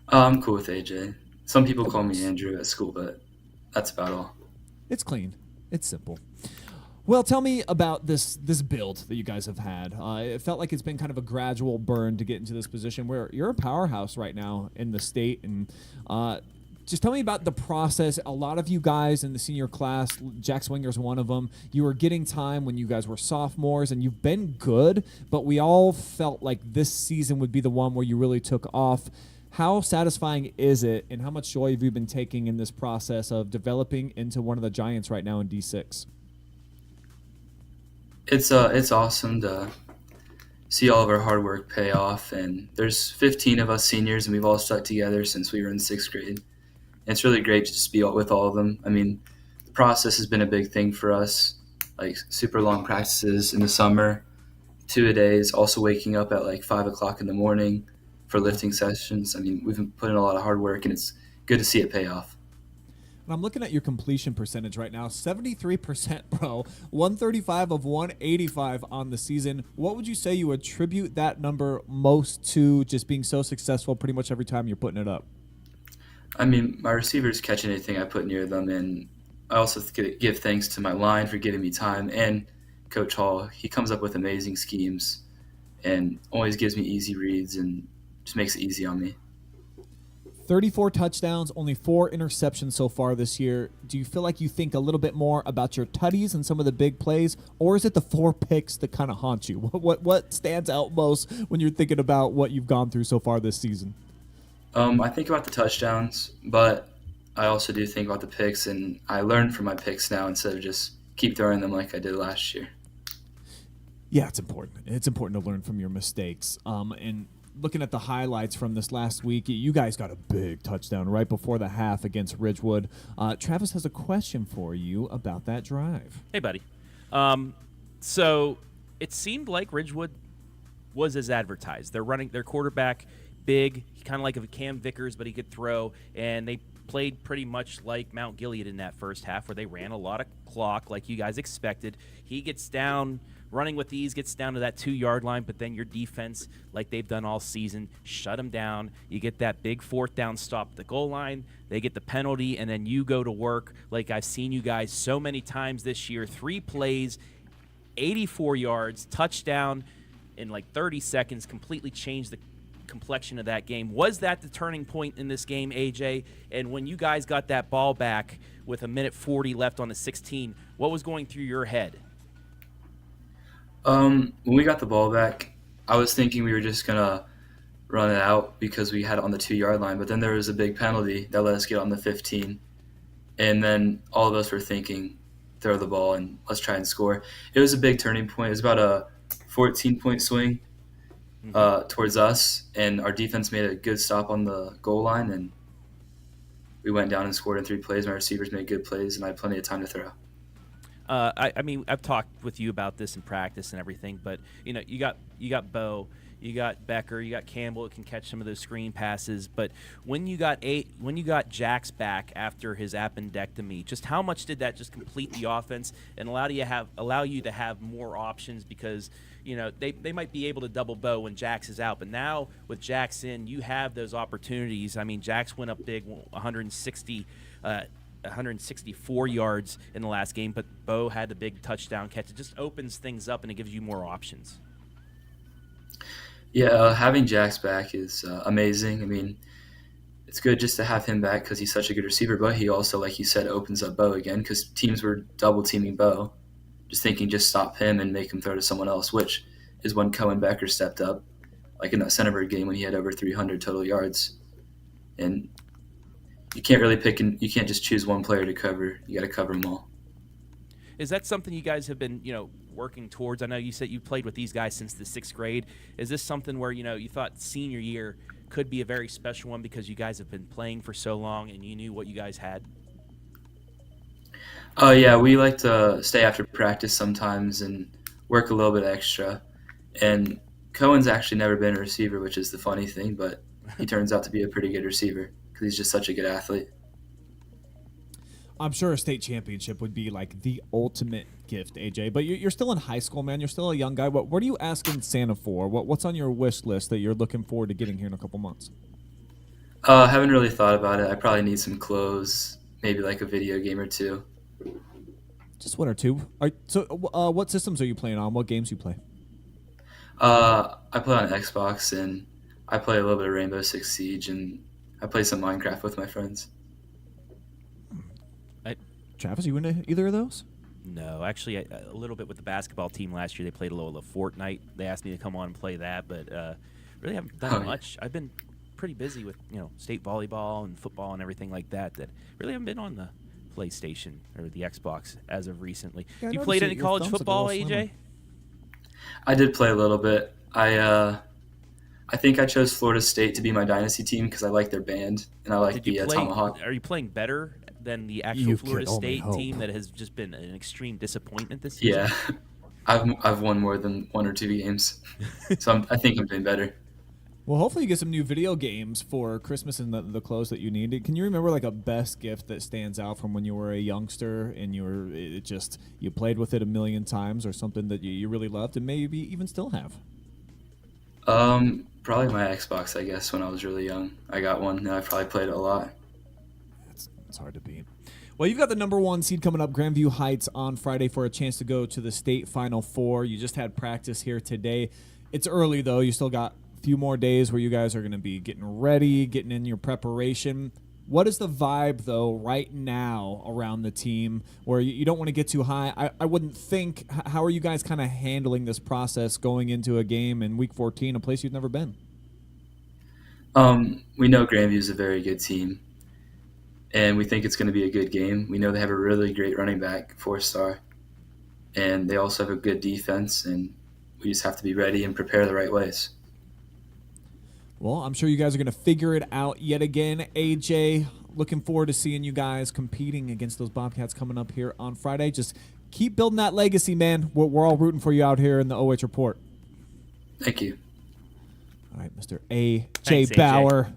E: I'm cool with AJ. Some people call me Andrew at school, but that's about all.
A: It's clean. It's simple. Well, tell me about this build that you guys have had. It felt like it's been kind of a gradual burn to get into this position where you're a powerhouse right now in the state. And just tell me about the process. A lot of you guys in the senior class, Jack Swinger's one of them, you were getting time when you guys were sophomores, and you've been good, but we all felt like this season would be the one where you really took off. How satisfying is it, and how much joy have you been taking in this process of developing into one of the Giants right now in D6?
E: It's awesome to see all of our hard work pay off, and there's 15 of us seniors, and we've all stuck together since we were in 6th grade. And it's really great to just be with all of them. I mean, the process has been a big thing for us, like super long practices in the summer, 2-a-days, also waking up at like 5 o'clock in the morning for lifting sessions. I mean, we've been putting in a lot of hard work, and it's good to see it pay off.
A: I'm looking at your completion percentage right now, 73%, bro. 135 of 185 on the season. What would you say you attribute that number most to, just being so successful pretty much every time you're putting it up?
E: I mean, my receivers catch anything I put near them, and I also give thanks to my line for giving me time, and Coach Hall. He comes up with amazing schemes and always gives me easy reads and just makes it easy on me.
A: 34 touchdowns, only 4 interceptions so far this year. Do you feel like you think a little bit more about your tutties and some of the big plays, or is it the 4 picks that kind of haunt you? What stands out most when you're thinking about what you've gone through so far this season?
E: I think about the touchdowns, but I also do think about the picks, and I learn from my picks now instead of just keep throwing them like I did last year.
A: Yeah, it's important. It's important to learn from your mistakes. And looking at the highlights from this last week, you guys got a big touchdown right before the half against Ridgewood. Travis has a question for you about that drive.
B: Hey, buddy. So it seemed like Ridgewood was as advertised. They're running their quarterback big, kind of like a Cam Vickers, but he could throw, and they played pretty much like Mount Gilead in that first half where they ran a lot of clock like you guys expected. He gets down, running with ease, gets down to that 2-yard line, but then your defense, like they've done all season, shut him down. You get that big 4th down stop at the goal line. They get the penalty, and then you go to work like I've seen you guys so many times this year. 3 plays, 84 yards, touchdown in like 30 seconds, completely changed the complexion of that game. Was that the turning point in this game, AJ? And when you guys got that ball back with 1:40 left on the 16, what was going through your head?
E: When we got the ball back, I was thinking we were just gonna run it out because we had it on the 2-yard line. But then there was a big penalty that let us get on the 15, and then all of us were thinking, throw the ball and let's try and score. It was a big turning point. It was about a 14-point swing towards us, and our defense made a good stop on the goal line, and we went down and scored in 3 plays. My receivers made good plays, and I had plenty of time to throw.
B: I mean, I've talked with you about this in practice and everything, but you know, you got Bo, you got Becker, you got Campbell that can catch some of those screen passes. But when you got Jax back after his appendectomy, just how much did that just complete the offense and allow you to have more options? Because you know they might be able to double Bo when Jax is out, but now with Jax in, you have those opportunities. I mean, Jax went up big, 164 yards in the last game, but Bo had the big touchdown catch. It just opens things up and it gives you more options.
E: Yeah, having Jax back is amazing. I mean, it's good just to have him back because he's such a good receiver, but he also, like you said, opens up Bo again because teams were double-teaming Bo, just thinking just stop him and make him throw to someone else, which is when Cohen Becker stepped up, like in that Centerburg game when he had over 300 total yards. And you can't really you can't just choose one player to cover. You got to cover them all.
B: Is that something you guys have been, working towards? I know you said you played with these guys since the 6th grade. Is this something where, you thought senior year could be a very special one because you guys have been playing for so long and you knew what you guys had?
E: Yeah, we like to stay after practice sometimes and work a little bit extra. And Cohen's actually never been a receiver, which is the funny thing, but he turns out to be a pretty good receiver because he's just such a good athlete.
A: I'm sure a state championship would be like the ultimate gift, AJ. But you're still in high school, man. You're still a young guy. What are you asking Santa for? What's on your wish list that you're looking forward to getting here in a couple months?
E: Haven't really thought about it. I probably need some clothes, maybe like a video game or 2.
A: Just 1 or 2. So what systems are you playing on? What games you play?
E: I play on Xbox, and I play a little bit of Rainbow Six Siege, and I play some Minecraft with my friends.
A: Travis, you into either of those?
B: No, actually, a little bit with the basketball team last year. They played a little of Fortnite. They asked me to come on and play that, but really haven't done much. I've been pretty busy with state volleyball and football and everything like that. That really haven't been on the PlayStation or the Xbox as of recently.
A: Yeah,
B: you played any college football, AJ?
E: I did play a little bit. I think I chose Florida State to be my dynasty team because I like their band and I like the Tomahawk.
B: Are you playing better than the actual Florida State team that has just been an extreme disappointment this season?
E: Yeah, I've won more than 1 or 2 games, so I think I'm doing better.
A: Well, hopefully you get some new video games for Christmas and the clothes that you need. Can you remember like a best gift that stands out from when you were a youngster and you played with it a million times, or something that you really loved and maybe even still have?
E: Probably my Xbox, I guess. When I was really young, I got one and I probably played it a lot.
A: It's hard to beat. Well, you've got the number 1 seed coming up, Grandview Heights, on Friday for a chance to go to the state Final Four. You just had practice here today. It's early, though. You still got a few more days where you guys are going to be getting ready, getting in your preparation. What is the vibe, though, right now around the team where you don't want to get too high? I wouldn't think. How are you guys kind of handling this process going into a game in Week 14, a place you've never been?
E: We know Grandview is a very good team, and we think it's going to be a good game. We know they have a really great running back, 4-star, and they also have a good defense, and we just have to be ready and prepare the right ways.
A: Well, I'm sure you guys are going to figure it out yet again. AJ, looking forward to seeing you guys competing against those Bobcats coming up here on Friday. Just keep building that legacy, man. We're all rooting for you out here in the OH.Report.
E: Thank you.
A: All right, Mr. A.J.
B: Thanks,
A: Bauer.
B: AJ.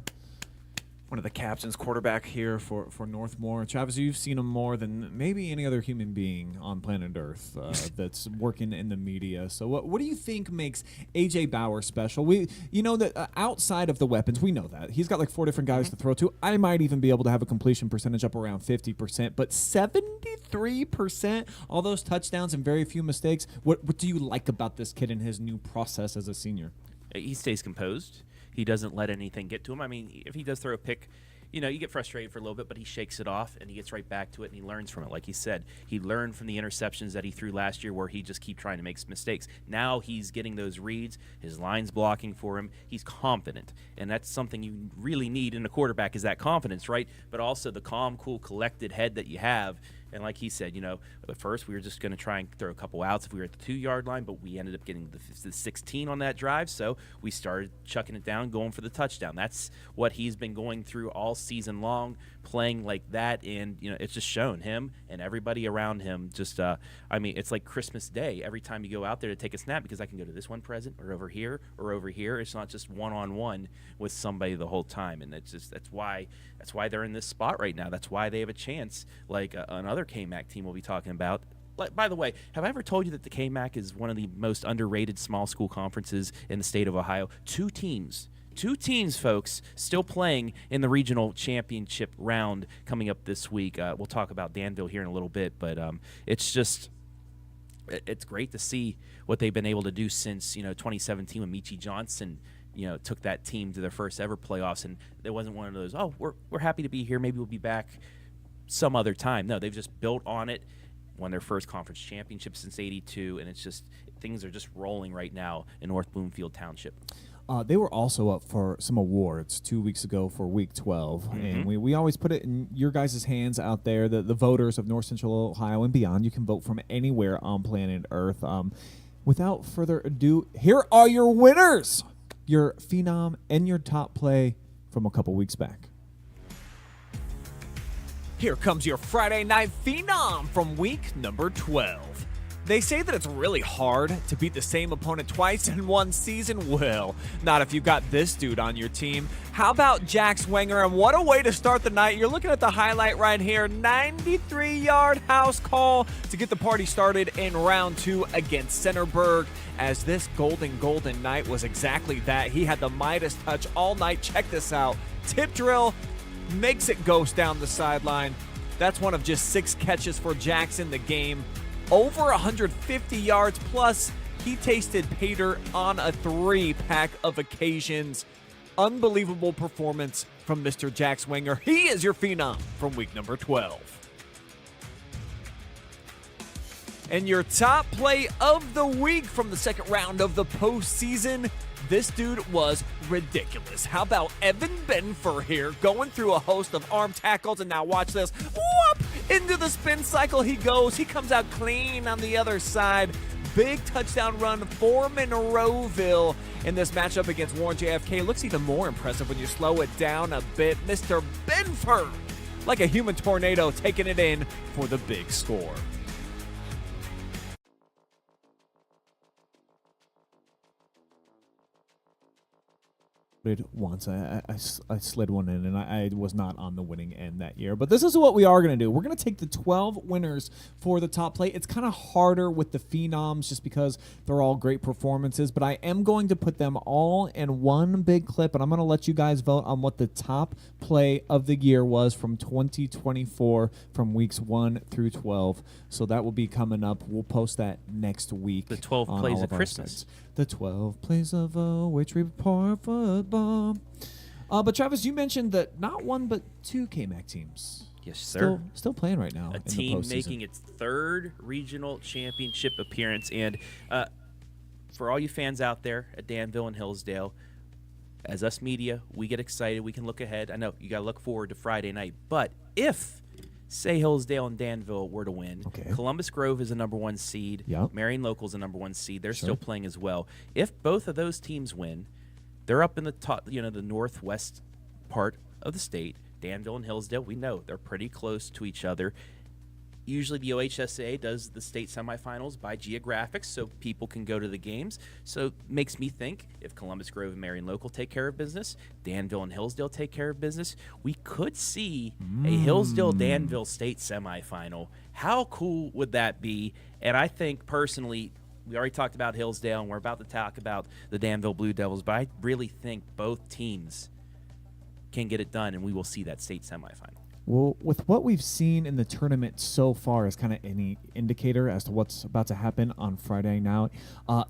A: One of the captains, quarterback here for Northmor. Travis, you've seen him more than maybe any other human being on planet Earth that's working in the media. So what do you think makes A.J. Bauer special? That outside of the weapons, we know that. He's got like 4 different guys to throw to. I might even be able to have a completion percentage up around 50%, but 73%, all those touchdowns and very few mistakes. What do you like about this kid and his new process as a senior?
B: He stays composed. He doesn't let anything get to him. I mean, if he does throw a pick, you get frustrated for a little bit, but he shakes it off and he gets right back to it and he learns from it. Like he said, he learned from the interceptions that he threw last year where he just keep trying to make mistakes. Now he's getting those reads. His line's blocking for him. He's confident, and that's something you really need in a quarterback is that confidence, right? But also the calm, cool, collected head that you have. And like he said, at first we were just going to try and throw a couple outs if we were at the 2-yard line, but we ended up getting the 16 on that drive, so we started chucking it down, going for the touchdown. That's what he's been going through all season long, playing like that, and it's just shown him and everybody around him. Just, it's like Christmas Day every time you go out there to take a snap because I can go to this one present or over here or over here. It's not just one-on-one with somebody the whole time, and that's why they're in this spot right now. That's why they have a chance, like another KMAC team we'll be talking about. By the way, have I ever told you that the KMAC is one of the most underrated small school conferences in the state of Ohio? Two teams, folks, still playing in the regional championship round coming up this week. We'll talk about Danville here in a little bit, but it's great to see what they've been able to do since 2017 when Michi Johnson took that team to their first ever playoffs, and there wasn't one of those, we're happy to be here, maybe we'll be back some other time. No, they've just built on it, won their first conference championship since '82, and it's just things are just rolling right now in North Bloomfield Township.
A: They were also up for some awards 2 weeks ago for Week 12, and we always put it in your guys' hands out there, the voters of North Central Ohio and beyond. You can vote from anywhere on planet Earth. Without further ado, here are your winners, your phenom and your top play from a couple weeks back.
F: Here comes your Friday night phenom from week number 12. They say that it's really hard to beat the same opponent twice in one season. Well, not if you've got this dude on your team. How about Jax Wenger? And what a way to start the night. You're looking at the highlight right here. 93-yard house call to get the party started in round 2 against Centerburg, as this golden night was exactly that. He had the Midas touch all night. Check this out. Tip drill makes it ghost down the sideline. That's one of just 6 catches for Jackson the game. Over 150 yards, plus he tasted Pater on a 3-pack of occasions. Unbelievable performance from Mr. Jax Wenger. He is your phenom from week number 12. And your top play of the week from the second round of the postseason, this dude was ridiculous. How about Evan Benfer here, going through a host of arm tackles, and now watch this. Whoop! Into the spin cycle he goes. He comes out clean on the other side. Big touchdown run for Monroeville in this matchup against Warren JFK. Looks even more impressive when you slow it down a bit. Mr. Benfer, like a human tornado, taking it in for the big score.
A: Once I slid one in, and I was not on the winning end that year. But this is what we are going to do. We're going to take the 12 winners for the top play. It's kind of harder with the phenoms just because they're all great performances, but I am going to put them all in one big clip, and I'm going to let you guys vote on what the top play of the year was from 2024 from weeks 1 through 12. So that will be coming up. We'll post that next week.
B: The 12 plays of Christmas.
A: Sites. The 12 plays of OH.Report football. But Travis, you mentioned that not one but 2 KMAC teams.
B: Yes, sir.
A: Still playing right now.
B: A team making its 3rd regional championship appearance. And for all you fans out there at Danville and Hillsdale, as us media, we get excited. We can look ahead. I know you got to look forward to Friday night. But if, say, Hillsdale and Danville were to win, Columbus Grove is the number 1 seed.
A: Yep.
B: Marion Local is the number 1 seed. They're still playing as well. If both of those teams win, they're up in the top, the northwest part of the state. Danville and Hillsdale, we know they're pretty close to each other. Usually the OHSAA does the state semifinals by geographics so people can go to the games. So it makes me think if Columbus Grove and Marion Local take care of business, Danville and Hillsdale take care of business, we could see a Hillsdale-Danville state semifinal. How cool would that be? And I think personally, we already talked about Hillsdale and we're about to talk about the Danville Blue Devils, but I really think both teams can get it done and we will see that state semifinal.
A: Well, with what we've seen in the tournament so far as kind of any indicator as to what's about to happen on Friday now,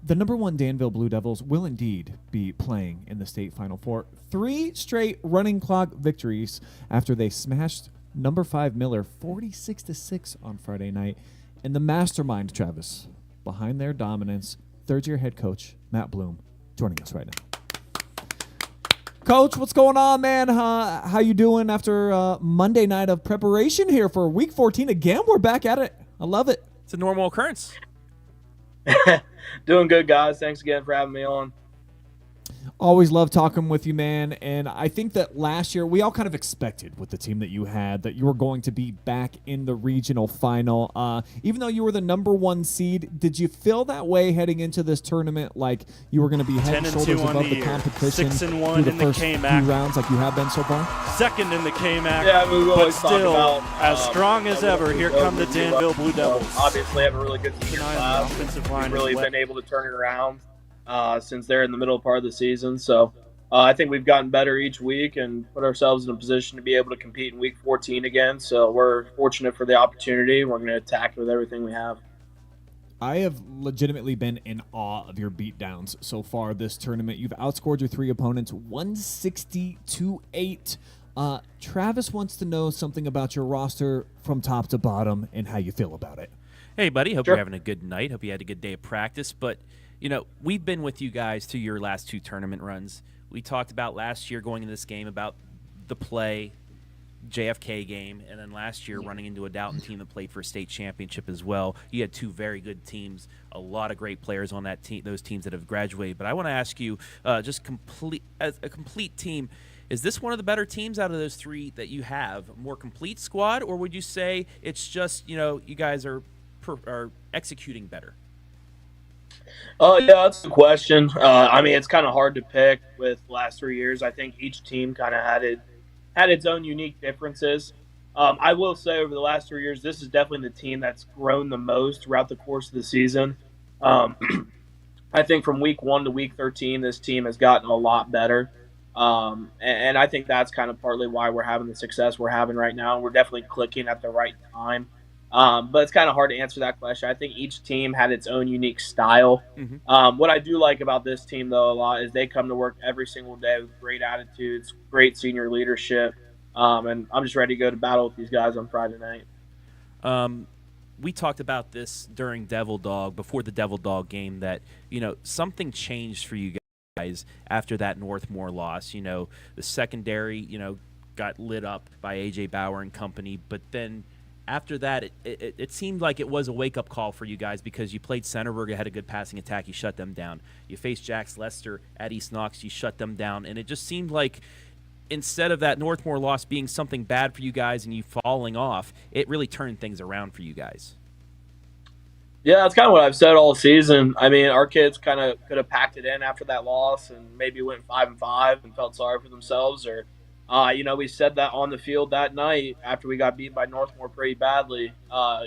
A: the number 1 Danville Blue Devils will indeed be playing in the state Final Four. 3 straight running clock victories after they smashed number 5 Miller 46-6 on Friday night. And the mastermind, Travis, behind their dominance, third-year head coach Matt Blum, joining us right now. Coach, what's going on, man? How you doing after Monday night of preparation here for Week 14? Again, we're back at it. I love it.
B: It's a normal occurrence.
G: Doing good, guys. Thanks again for having me on.
A: Always love talking with you, man. And I think that last year we all kind of expected with the team that you had that you were going to be back in the regional final. Even though you were the number 1 seed, did you feel that way heading into this tournament, like you were going to be head and shoulders above the competition
H: 6-1
A: through the
H: in the
A: first few
H: KMAC.
A: rounds like you have been so far?
H: Second in the KMAC,
G: Yeah, we
H: but
G: always talk
H: still
G: about
H: as strong as ever. Here come the Danville Blue Devils.
G: Obviously, have a really good
H: Keep
G: senior
H: an eye on the
G: class.
H: offensive line
G: We've really
H: as well.
G: been able to turn it around since they're in the middle part of the season. So I think we've gotten better each week and put ourselves in a position to be able to compete in Week 14 again. So we're fortunate for the opportunity. We're going to attack it with everything we have.
A: I have legitimately been in awe of your beatdowns so far this tournament. You've outscored your 3 opponents 160-8. Travis wants to know something about your roster from top to bottom and how you feel about it.
B: Hey, buddy. Hope
G: Sure.
B: you're having a good night. Hope you had a good day of practice. But, you know, we've been with you guys through your last 2 tournament runs. We talked about last year going into this game about the play, JFK game, and then last year running into a Dalton team that played for a state championship as well. You had 2 very good teams, a lot of great players on that team, those teams that have graduated. But I want to ask you, just as a complete team, is this one of the better teams out of those 3 that you have? More complete squad, or would you say it's just, you know, you guys are executing better?
G: Yeah, that's a good question. I mean, it's kind of hard to pick with the last 3 years. I think each team kind of had its own unique differences. I will say over the last 3 years, this is definitely the team that's grown the most throughout the course of the season. I think from Week 1 to Week 13, this team has gotten a lot better. And I think that's kind of partly why we're having the success we're having right now. We're definitely clicking at the right time. But it's kind of hard to answer that question. I think each team had its own unique style.
B: Mm-hmm.
G: What I do like about this team, though, a lot is they come to work every single day with great attitudes, great senior leadership, and I'm just ready to go to battle with these guys on Friday night.
B: We talked about this during Devil Dog, before the Devil Dog game, that, you know, something changed for you guys after that Northmor loss. You know, the secondary, you know, got lit up by A.J. Bauer and company, but then after that, it seemed like it was a wake-up call for you guys because you played Centerburg, you had a good passing attack, you shut them down. You faced Jax Lester at East Knox, you shut them down, and it just seemed like instead of that Northmor loss being something bad for you guys and you falling off, it really turned things around for you guys.
G: Yeah, that's kind of what I've said all season. I mean, our kids kind of could have packed it in after that loss and maybe went 5-5 and felt sorry for themselves, or you know, we said that on the field that night after we got beat by Northmor pretty badly.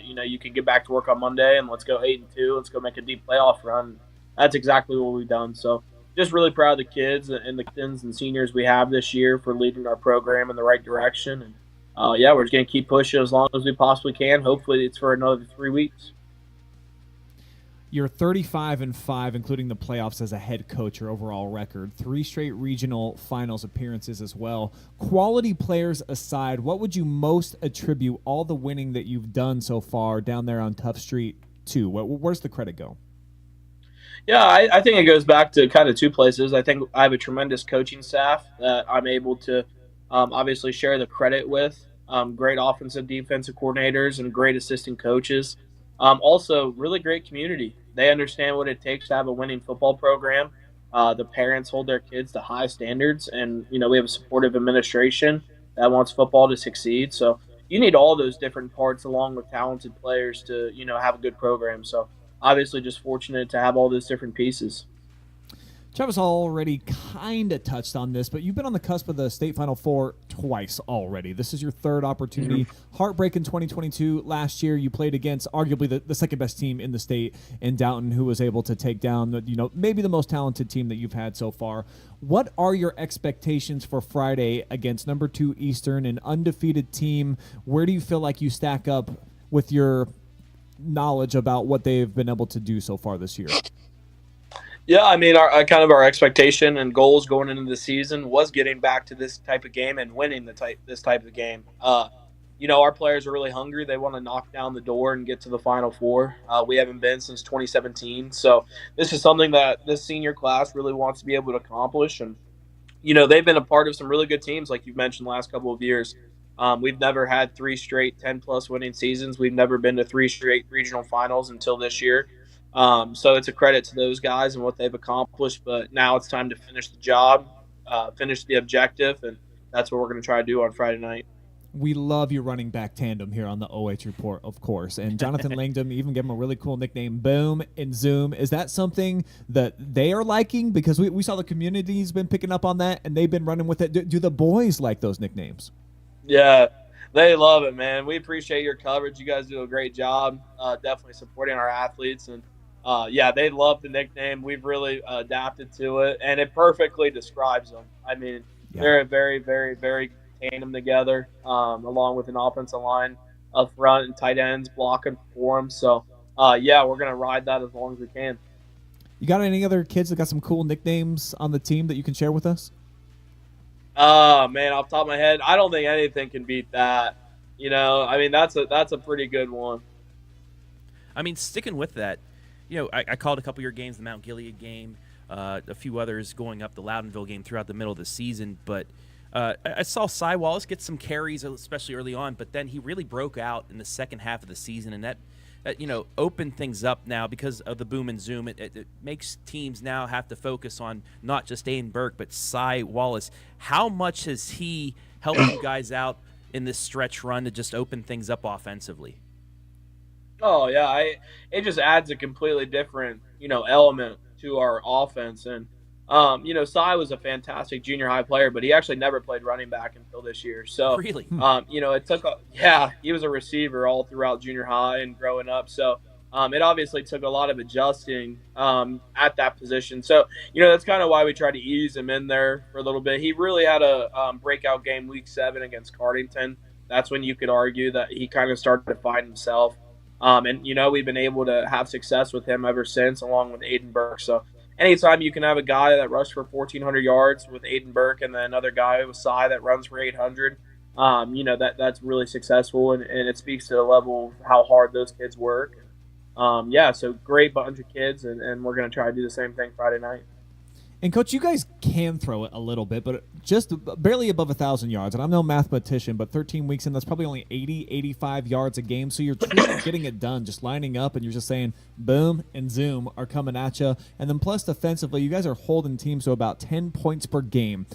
G: You know, you can get back to work on Monday and let's go 8-2. Let's go make a deep playoff run. That's exactly what we've done. So just really proud of the kids and the captains and seniors we have this year for leading our program in the right direction. And yeah, we're just going to keep pushing as long as we possibly can. Hopefully it's for another 3 weeks.
A: You're 35-5, including the playoffs as a head coach, your overall record. 3 straight regional finals appearances as well. Quality players aside, what would you most attribute all the winning that you've done so far down there on Tough Street to? Where's the credit go?
G: Yeah, I think it goes back to kind of 2 places. I think I have a tremendous coaching staff that I'm able to obviously share the credit with. Great offensive, defensive coordinators and great assistant coaches. Also, really great community. They understand what it takes to have a winning football program. The parents hold their kids to high standards, and you know we have a supportive administration that wants football to succeed. So you need all those different parts along with talented players to have a good program. So obviously, just fortunate to have all those different pieces.
A: Travis already kind of touched on this, but you've been on the cusp of the state Final Four twice already. This is your third opportunity. Heartbreak in 2022. Last year, you played against arguably the second best team in the state in Downton, who was able to take down, maybe the most talented team that you've had so far. What are your expectations for Friday against number 2 Eastern, an undefeated team? Where do you feel like you stack up with your knowledge about what they've been able to do so far this year?
G: Yeah, I mean, our expectation and goals going into the season was getting back to this type of game and winning this type of game. Our players are really hungry. They want to knock down the door and get to the Final Four. We haven't been since 2017, so this is something that this senior class really wants to be able to accomplish. And they've been a part of some really good teams, like you've mentioned, the last couple of years. We've never had 3 straight 10-plus winning seasons. We've never been to 3 straight regional finals until this year. So it's a credit to those guys and what they've accomplished. But now it's time to finish the job, finish the objective, and that's what we're going to try to do on Friday night.
A: We love your running back tandem here on the OH.Report, of course. And Jonathan Langdon even gave him a really cool nickname, Boom and Zoom. Is that something that they are liking? Because we saw the community's been picking up on that, and they've been running with it. Do the boys like those nicknames?
G: Yeah, they love it, man. We appreciate your coverage. You guys do a great job definitely supporting our athletes. And they love the nickname. We've really adapted to it, and it perfectly describes them. I mean, they're a very, very, very tandem together, along with an offensive line up front and tight ends blocking for them. So, we're going to ride that as long as we can.
A: You got any other kids that got some cool nicknames on the team that you can share with us?
G: Man, off the top of my head, I don't think anything can beat that. I mean, that's a pretty good one.
B: I mean, sticking with that, I called a couple of your games, the Mount Gilead game, a few others going up the Loudonville game throughout the middle of the season. But I saw Cy Wallace get some carries, especially early on, but then he really broke out in the second half of the season, and that opened things up now because of the boom and zoom. It makes teams now have to focus on not just Aiden Burke, but Cy Wallace. How much has he helped you guys out in this stretch run to just open things up offensively?
G: Oh, yeah. It just adds a completely different, element to our offense. And, Cy was a fantastic junior high player, but he actually never played running back until this year. So,
B: really?
G: It took he was a receiver all throughout junior high and growing up. So, it obviously took a lot of adjusting at that position. So, that's kind of why we tried to ease him in there for a little bit. He really had a breakout game week 7 against Cardington. That's when you could argue that he kind of started to find himself. We've been able to have success with him ever since, along with Aiden Burke. So anytime you can have a guy that rushed for 1,400 yards with Aiden Burke and then another guy with Cy that runs for 800, that's really successful, and it speaks to the level of how hard those kids work. So great bunch of kids, and we're going to try to do the same thing Friday night.
A: And, Coach, you guys can throw it a little bit, but just barely above 1,000 yards. And I'm no mathematician, but 13 weeks in, that's probably only 80, 85 yards a game. So you're truly getting it done, just lining up, and you're just saying boom and zoom are coming at you. And then plus defensively, you guys are holding teams to about 10 points per game.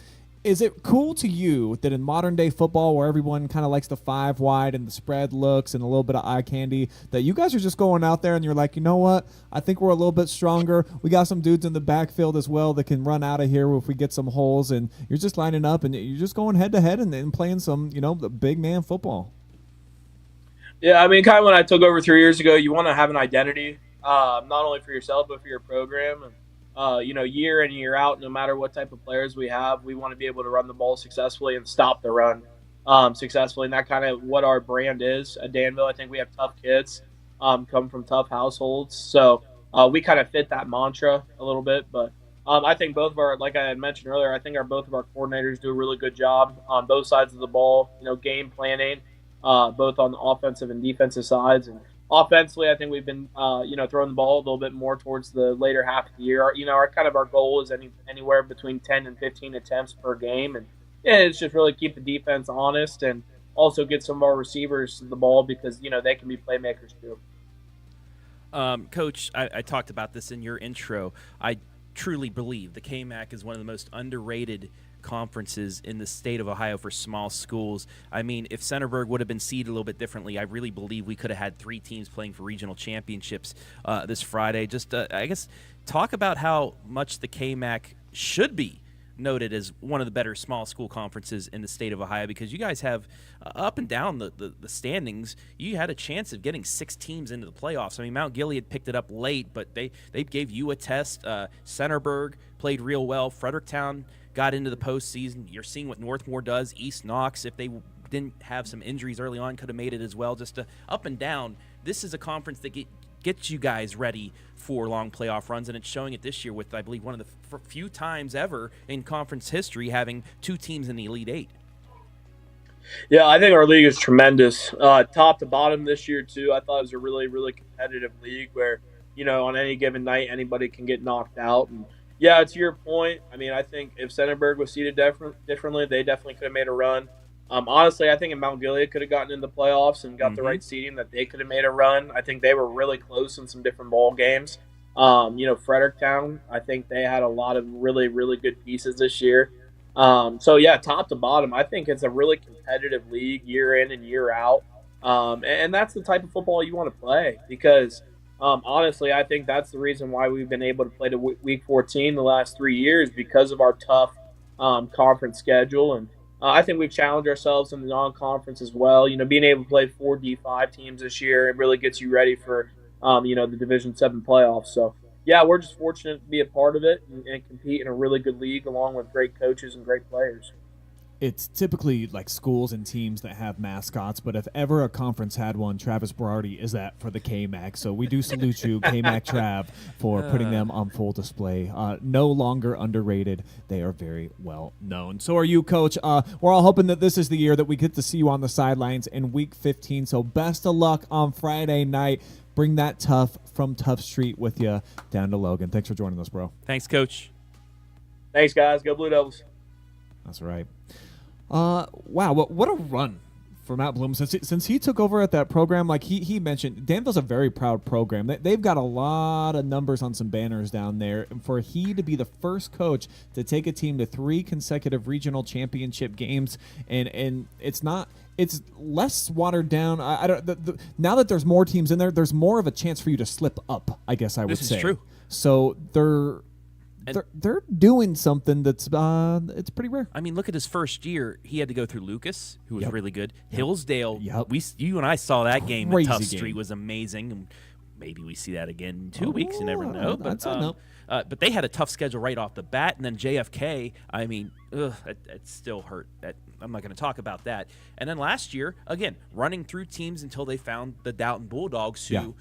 A: Is it cool to you that in modern-day football, where everyone kind of likes the 5 wide and the spread looks and a little bit of eye candy, that you guys are just going out there and you're like, you know what? I think we're a little bit stronger. We got some dudes in the backfield as well that can run out of here if we get some holes, and you're just lining up and you're just going head-to-head and playing some, the big man football.
G: Yeah, I mean, kind of when I took over 3 years ago, you want to have an identity, not only for yourself but for your program. And year in, year out, no matter what type of players we have, we want to be able to run the ball successfully and stop the run successfully. And that kind of what our brand is at Danville. I think we have tough kids, come from tough households. So we kind of fit that mantra a little bit. But I think both of our, like I had mentioned earlier, I think both of our coordinators do a really good job on both sides of the ball, game planning, both on the offensive and defensive sides. And offensively, I think we've been, throwing the ball a little bit more towards the later half of the year. Our goal is anywhere between 10 and 15 attempts per game. And it's just really keep the defense honest and also get some of our receivers the ball because, they can be playmakers too.
B: Coach, I talked about this in your intro. I truly believe the KMAC is one of the most underrated conferences in the state of Ohio for small schools. I mean, if Centerburg would have been seeded a little bit differently, I really believe we could have had 3 teams playing for regional championships this Friday. Just, I guess, talk about how much the KMAC should be noted as one of the better small school conferences in the state of Ohio, because you guys have up and down the standings, you had a chance of getting 6 teams into the playoffs. I mean, Mount Gilead picked it up late, but they gave you a test. Centerburg played real well. Fredericktown got into the postseason. You're seeing what Northmor does. East Knox, if they didn't have some injuries early on, could have made it as well. Just up and down. This is a conference that gets you guys ready for long playoff runs, and it's showing it this year with, I believe, one of the few times ever in conference history having 2 teams in the Elite 8.
G: Yeah, I think our league is tremendous, top to bottom this year too. I thought it was a really, really competitive league where, on any given night anybody can get knocked out. And yeah, to your point, I mean, I think if Centerburg was seeded differently, they definitely could have made a run. Honestly, I think if Mount Gilead could have gotten into the playoffs and got the right seeding, that they could have made a run. I think they were really close in some different ball games. Fredericktown, I think they had a lot of really, really good pieces this year. So, yeah, top to bottom, I think it's a really competitive league year in and year out. And that's the type of football you want to play because, honestly, I think that's the reason why we've been able to play to Week 14 the last 3 years, because of our tough conference schedule. And I think we've challenged ourselves in the non-conference as well. Being able to play 4 D5 teams this year, it really gets you ready for, the Division 7 playoffs. So, yeah, we're just fortunate to be a part of it and compete in a really good league along with great coaches and great players.
A: It's typically like schools and teams that have mascots, but if ever a conference had one, Travis Berardi is that for the KMAC. So we do salute you, KMAC Trav, for putting them on full display. No longer underrated. They are very well known. So are you, Coach. We're all hoping that this is the year that we get to see you on the sidelines in Week 15. So best of luck on Friday night. Bring that tough from Tough Street with you down to Logan. Thanks for joining us, bro.
B: Thanks, Coach.
G: Thanks, guys. Go Blue Devils.
A: That's right. Wow, what a run for Matt Blum since he took over at that program. Like he mentioned, Danville's a very proud program. They've got a lot of numbers on some banners down there. And for he to be the first coach to take a team to 3 consecutive regional championship games, and it's less watered down. Now that there's more teams in there, there's more of a chance for you to slip up, I guess I would say.
B: This is true.
A: So they're doing something that's it's pretty rare.
B: I mean, look at his first year. He had to go through Lucas, who was really good. Hillsdale.
A: Yep.
B: You and I saw that game.
A: Crazy
B: Tough
A: game.
B: Street was amazing. And maybe we see that again in 2 weeks. You never know.
A: No.
B: But they had a tough schedule right off the bat, and then JFK. I mean, it still hurt. I'm not going to talk about that. And then last year, again, running through teams until they found the Downton Bulldogs, who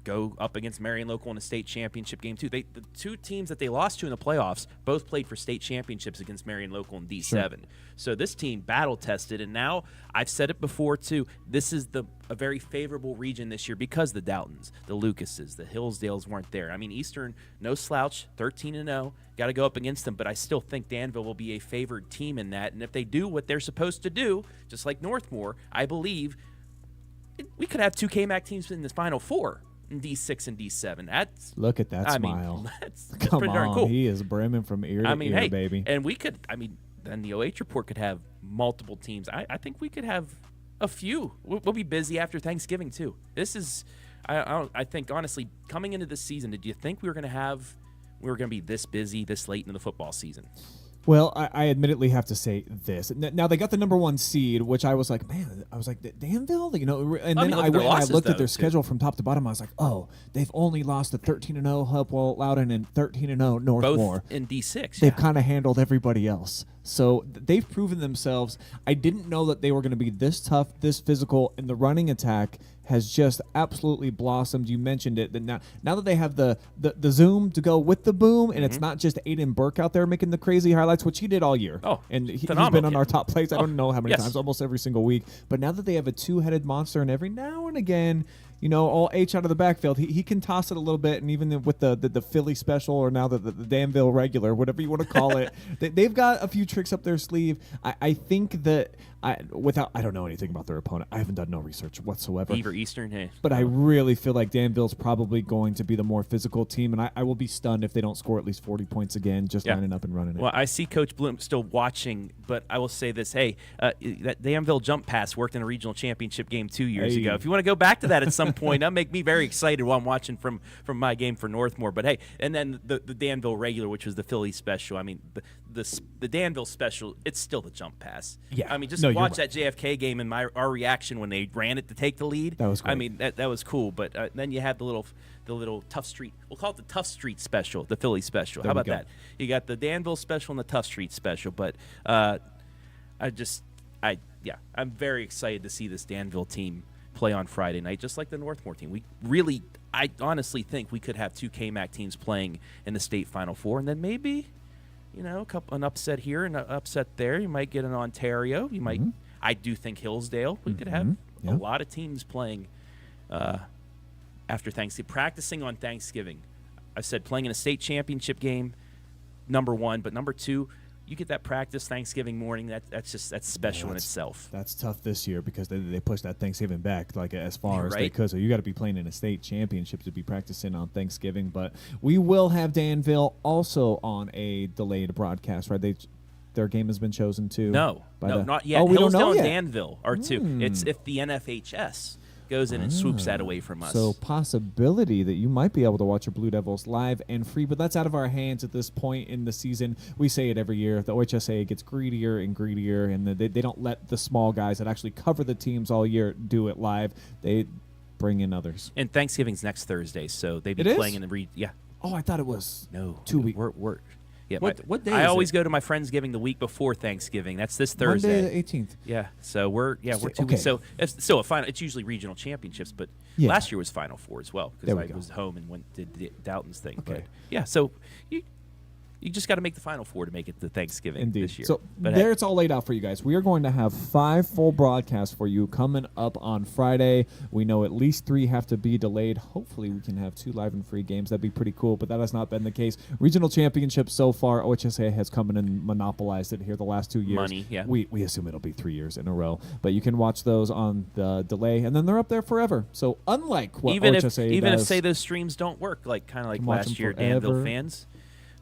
B: go up against Marion Local in a state championship game too. The 2 teams that they lost to in the playoffs both played for state championships against Marion Local in D7. Sure. So this team battle tested, and now I've said it before too. This is a very favorable region this year because the Doughtons, the Lucases, the Hillsdales weren't there. I mean, Eastern, no slouch, 13-0. Got to go up against them, but I still think Danville will be a favored team in that. And if they do what they're supposed to do, just like Northmor, I believe we could have 2 KMAC teams in the Final 4. In D6 and D7.
A: Look at that smile.
B: Mean, that's
A: Come
B: pretty darn
A: on,
B: cool.
A: He is brimming from ear to ear,
B: hey,
A: baby.
B: And we could, then the OH.Report could have multiple teams. I think we could have a few. We'll be busy after Thanksgiving too. This is, I think honestly, coming into this season, did you think we were going to be this busy this late into the football season?
A: Well, I admittedly have to say this. Now they got the number 1 seed, which I was like, Danville, and then I went and I looked at their schedule from top to bottom. I was like, oh, they've only lost to 13-0 Hopewell Loudon and 13-0 Northmor.
B: Both in D6.
A: They've kind of handled everybody else. So they've proven themselves. I didn't know that they were going to be this tough, this physical, and the running attack has just absolutely blossomed. You mentioned it. That now that they have the Zoom to go with the boom, and it's not just Aiden Burke out there making the crazy highlights, which he did all year.
B: Oh,
A: and he's been on our top plays. I don't know how many times, almost every single week. But now that they have a 2-headed monster, and every now and again, all H out of the backfield, he can toss it a little bit, and even with the Philly special, or now the Danville regular, whatever you want to call it, they've got a few tricks up their sleeve. I think that I don't know anything about their opponent. I haven't done no research whatsoever.
B: Beaver Eastern, hey.
A: But I really feel like Danville's probably going to be the more physical team, and I will be stunned if they don't score at least 40 points again, just lining up and running it.
B: Well, I see Coach Blum still watching, but I will say this. Hey, that Danville jump pass worked in a regional championship game 2 years ago. If you want to go back to that at some point, that'll make me very excited while I'm watching from my game for Northmor. But, hey, and then the Danville regular, which was the Philly special. I mean, the Danville special, it's still the jump pass.
A: Yeah.
B: I mean, just watch that JFK game and our reaction when they ran it to take the lead.
A: That was great.
B: I mean, that was cool. But then you have the little Tough Street. We'll call it the Tough Street special, the Philly special. How about that? You got the Danville special and the Tough Street special. But I'm very excited to see this Danville team play on Friday night, just like the Northmor team. I honestly think we could have 2 KMAC teams playing in the state Final Four, and then maybe, an upset here and an upset there. You might get an Ontario. You might. I do think Hillsdale. We could have a lot of teams playing after Thanksgiving, practicing on Thanksgiving. I said playing in a state championship game, number 1, but number 2. You get that practice Thanksgiving morning. That's special in itself.
A: That's tough this year because they pushed that Thanksgiving back like as far as they
B: right.
A: could. So you got to be playing in a state championship to be practicing on Thanksgiving. But we will have Danville also on a delayed broadcast, right? Their game has been chosen too.
B: No, not yet.
A: Oh, we don't
B: Hillsdale
A: know
B: and
A: yet.
B: Danville are 2. It's if the NFHS goes in and swoops that away from us.
A: So possibility that you might be able to watch your Blue Devils live and free, but that's out of our hands at this point in the season. We say it every year. The OHSA gets greedier and greedier, and they don't let the small guys that actually cover the teams all year do it live. They bring in others.
B: And Thanksgiving's next Thursday, so they'd be
A: It is?
B: playing in the yeah.
A: Oh, I thought it was
B: No,
A: 2 weeks.
B: We're yeah.
H: What day
B: I
H: is
B: always
H: it?
B: go to my Friendsgiving the week before Thanksgiving. That's this Thursday.
A: Monday the 18th.
B: Yeah, so we're 2
A: Okay.
B: weeks. So it's usually regional championships, but
A: Yeah.
B: last year was Final Four as well
A: There
B: because
A: we
B: I
A: go.
B: was home and did Dalton's thing.
A: Okay.
B: But yeah, so you just got to make the Final Four to make it to Thanksgiving
A: Indeed.
B: this year.
A: So
B: But
A: there it's all laid out for you guys. We are going to have 5 full broadcasts for you coming up on Friday. We know at least 3 have to be delayed. Hopefully we can have 2 live and free games. That'd be pretty cool, but that has not been the case. Regional championships so far, OHSA has come in and monopolized it here the last 2 years.
B: Money, yeah.
A: We assume it'll be 3 years in a row, but you can watch those on the delay, and then they're up there forever. So unlike what
B: even
A: OHSA
B: if
A: does,
B: say those streams don't work, like
A: Watch
B: last
A: them
B: year,
A: forever.
B: Danville fans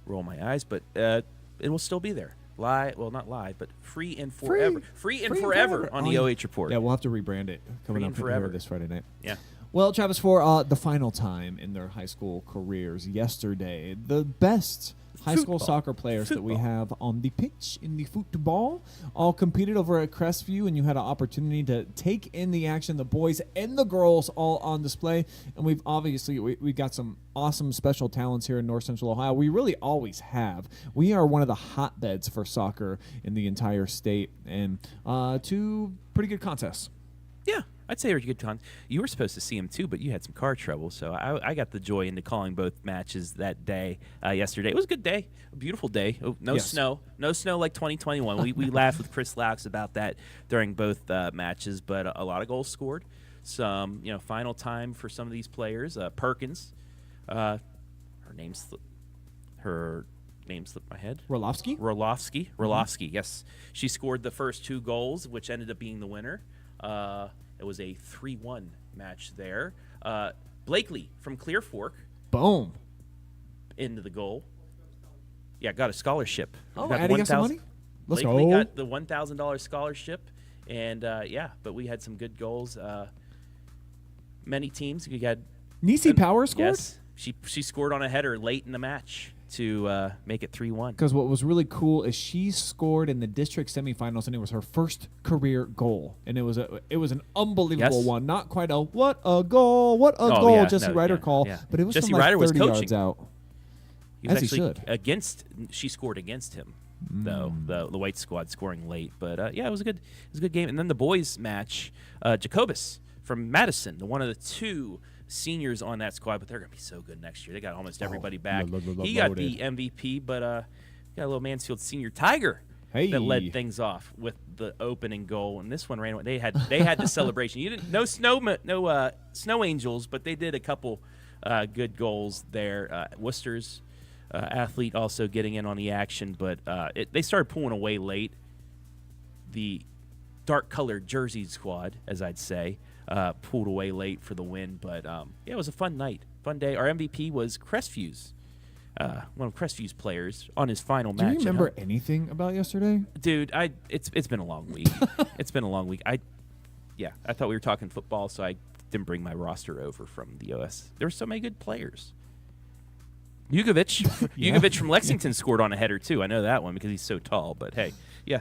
B: roll my eyes, but it will still be there. Not live, but free and forever. Free and forever on the OH.Report.
A: Yeah, we'll have to rebrand it coming
B: Free
A: up
B: and
A: here
B: forever.
A: this Friday night.
B: Yeah.
A: Well, Travis, for the final time in their high school careers yesterday, the best high school soccer players that we have on the pitch in the football all competed over at Crestview, and you had an opportunity to take in the action, the boys and the girls all on display. And we've obviously we got some awesome special talents here in North Central Ohio. We really always have. We are one of the hotbeds for soccer in the entire state, and 2 pretty good contests.
B: Yeah, I'd say they were good con. You were supposed to see him too, but you had some car trouble, so I got the joy into calling both matches that day yesterday. It was a good day, a beautiful day. Oh, no snow like 2021. We laughed with Chris Laux about that during both matches, but a lot of goals scored. Some final time for some of these players. Perkins, her name slipped my head. Roloffsky, yes. She scored the first 2 goals, which ended up being the winner. It was a 3-1 match there. Blakely from Clear Fork.
A: Boom.
B: Into the goal. Yeah, got a scholarship.
A: Oh,
B: got
A: adding us some money? Let's
B: Blakely
A: go.
B: got the $1,000 scholarship. And, but we had some good goals. Many teams. We got
A: Nisi Power scored?
B: Yes. She scored on a header late in the match to make it 3-1.
A: Because what was really cool is she scored in the district semifinals, and it was her first career goal, and it was an unbelievable one. Not quite a what a goal,
B: Yeah,
A: Jesse Ryder call, but it was
B: Jesse
A: from like
B: Ryder was
A: 30
B: coaching.
A: yards out.
B: He was
A: As he
B: actually
A: should.
B: She scored against him, though the white squad scoring late. But it was a good game. And then the boys match, Jacobus from Madison, one of the 2 seniors on that squad, but they're gonna be so good next year. They got almost everybody back. He got the MVP, but got a little Mansfield senior Tiger that led things off with the opening goal. And this one ran. They had the celebration. You didn't no snow angels, but they did a couple good goals there. Worcester's athlete also getting in on the action, but they started pulling away late. The dark-colored jersey squad, as I'd say, pulled away late for the win. But, yeah, it was a fun night, fun day. Our MVP was Crestview's, one of Crestview's players on his final match.
A: Do you remember anything about yesterday?
B: Dude, it's been a long week. It's been a long week. I thought we were talking football, so I didn't bring my roster over from the OS. There were so many good players. Jugovic from Lexington scored on a header too. I know that one because he's so tall. But hey, yeah,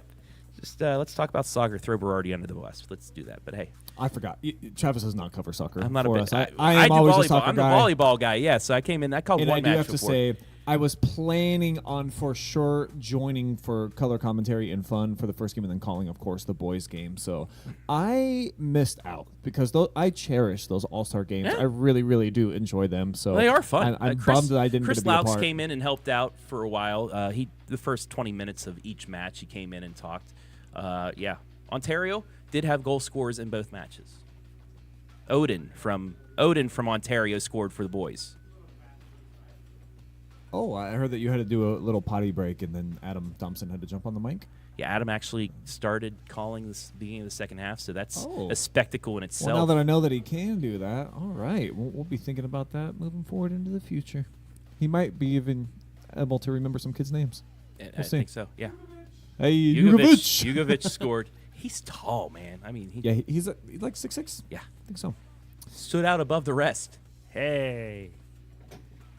B: just let's talk about soccer. Throw Berardi under the bus. Let's do that. But hey,
A: I forgot. Travis does not cover soccer.
B: I'm not
A: for
B: a
A: us.
B: bit.
A: I am
B: do
A: always
B: volleyball.
A: a soccer
B: I'm
A: guy.
B: the volleyball guy. Yeah, so I came in. I called
A: And
B: one
A: I do
B: match
A: have to
B: before.
A: say, I was planning on for sure joining for color commentary and fun for the first game and then calling, of course, the boys' game. So I missed out because I cherish those All-Star games.
B: Yeah.
A: I really, really do enjoy them. So
B: They are fun.
A: I'm bummed that I didn't
B: Chris
A: get to be a
B: Laux
A: part.
B: came in and helped out for a while. The first 20 minutes of each match, he came in and talked. Yeah, Ontario did have goal scorers in both matches. Odin from Ontario scored for the boys.
A: Oh, I heard that you had to do a little potty break and then Adam Thompson had to jump on the mic.
B: Yeah, Adam actually started calling this beginning of the second half, so that's
A: Oh.
B: a spectacle in itself.
A: Well, now that I know that he can do that, all right, we'll be thinking about that moving forward into the future. He might be even able to remember some kids' names.
B: I think so. Yeah.
A: Hey,
B: Jugovic scored. He's tall, man. I mean, he
A: he's like 6'6".
B: Yeah.
A: I think so.
B: stood out above the rest. Hey.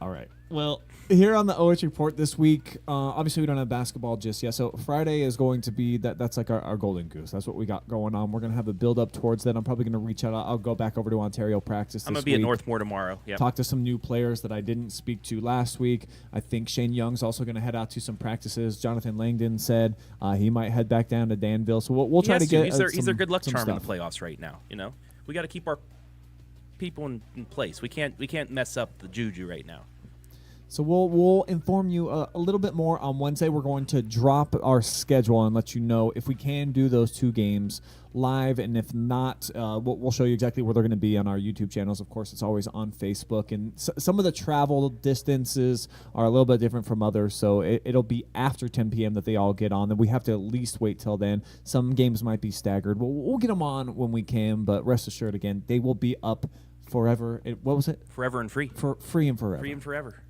A: All right. Well, here on the OH.Report this week, obviously we don't have basketball just yet. So Friday is going to be that's like our golden goose. That's what we got going on. We're going to have a build up towards that. I'm probably going to reach out. I'll go back over to Ontario practice.
B: I'm
A: going
B: to
A: to
B: be at Northmor tomorrow. Yep.
A: Talk to some new players that I didn't speak to last week. I think Shane Young's also going to head out to some practices. Jonathan Langdon said he might head back down to Danville. So we'll try to get
B: he's their good luck charm in the
A: stuff.
B: playoffs right now. You know, we got to keep our people in place. We can't mess up the juju right now.
A: So we'll inform you a little bit more on Wednesday. We're going to drop our schedule and let you know if we can do those two games live, and if not, we'll show you exactly where they're going to be on our YouTube channels. Of course, it's always on Facebook, and some of the travel distances are a little bit different from others, so it'll be after 10 p.m. that they all get on. Then we have to at least wait till then. Some games might be staggered. We'll get them on when we can, but rest assured, again, they will be up forever. What was it?
B: Forever and free.
A: For free and forever.
B: Free and forever.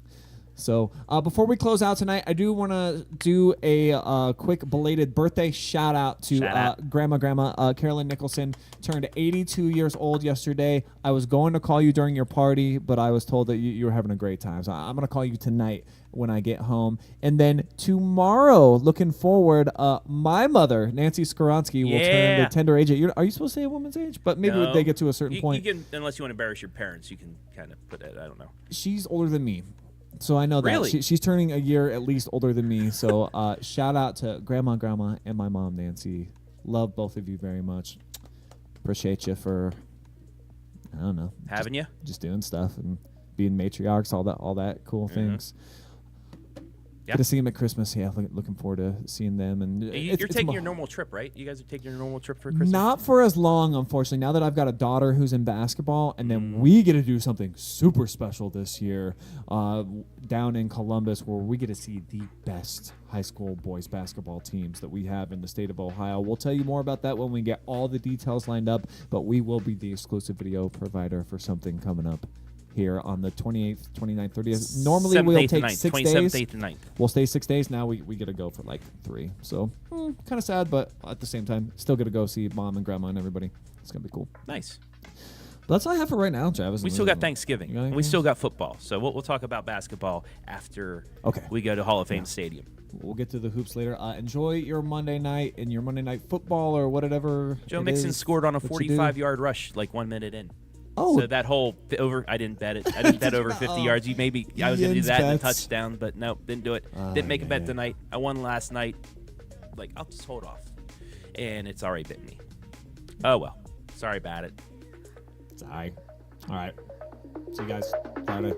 A: So before we close out tonight, I do want to do a quick belated birthday shout out to Grandma Carolyn Nicholson. Turned 82 years old yesterday. I was going to call you during your party, but I was told that you were having a great time. So I'm going to call you tonight when I get home. And then tomorrow, looking forward, my mother, Nancy Skoronsky, will turn the tender age. Are you supposed to say a woman's age? But maybe
B: No.
A: they get to a certain point.
B: You can, unless you want to embarrass your parents, you can kind of put it. I don't know.
A: She's older than me. So I know that.
B: Really?
A: She's turning a year at least older than me. So shout out to Grandma, and my mom, Nancy. Love both of you very much. Appreciate you for, I don't know.
B: Having you?
A: Just doing stuff and being matriarchs, all that cool things.
B: Yeah.
A: Get to see them at Christmas. Yeah, looking forward to seeing them. And
B: You're taking your normal trip, right? You guys are taking your normal trip for Christmas?
A: Not for as long, unfortunately. Now that I've got a daughter who's in basketball, and then we get to do something super special this year down in Columbus, where we get to see the best high school boys basketball teams that we have in the state of Ohio. We'll tell you more about that when we get all the details lined up, but we will be the exclusive video provider for something coming up here on the 28th, 29th, 30th. Normally we'll take 6 days.
B: 8th, and 9th.
A: We'll stay 6 days. Now we get to go for like 3. So kind of sad, but at the same time, still get to go see mom and grandma and everybody. It's going to be cool.
B: Nice.
A: But that's all I have for right now, Travis.
B: We still got Thanksgiving.
A: You got
B: And we still got football. So we'll talk about basketball after we go to Hall of Fame Stadium.
A: We'll get to the hoops later. Enjoy your Monday night and your Monday night football or whatever.
B: Joe Mixon scored on a 45-yard rush like 1 minute in.
A: Oh.
B: So that whole over, I didn't bet it. I didn't bet over 50 yards. I was going to do that and a touchdown, but no, didn't do it. Didn't make a bet tonight. I won last night. Like, I'll just hold off. And it's already bitten me. Oh, well. Sorry about it.
A: It's all right. All right. See you guys Friday.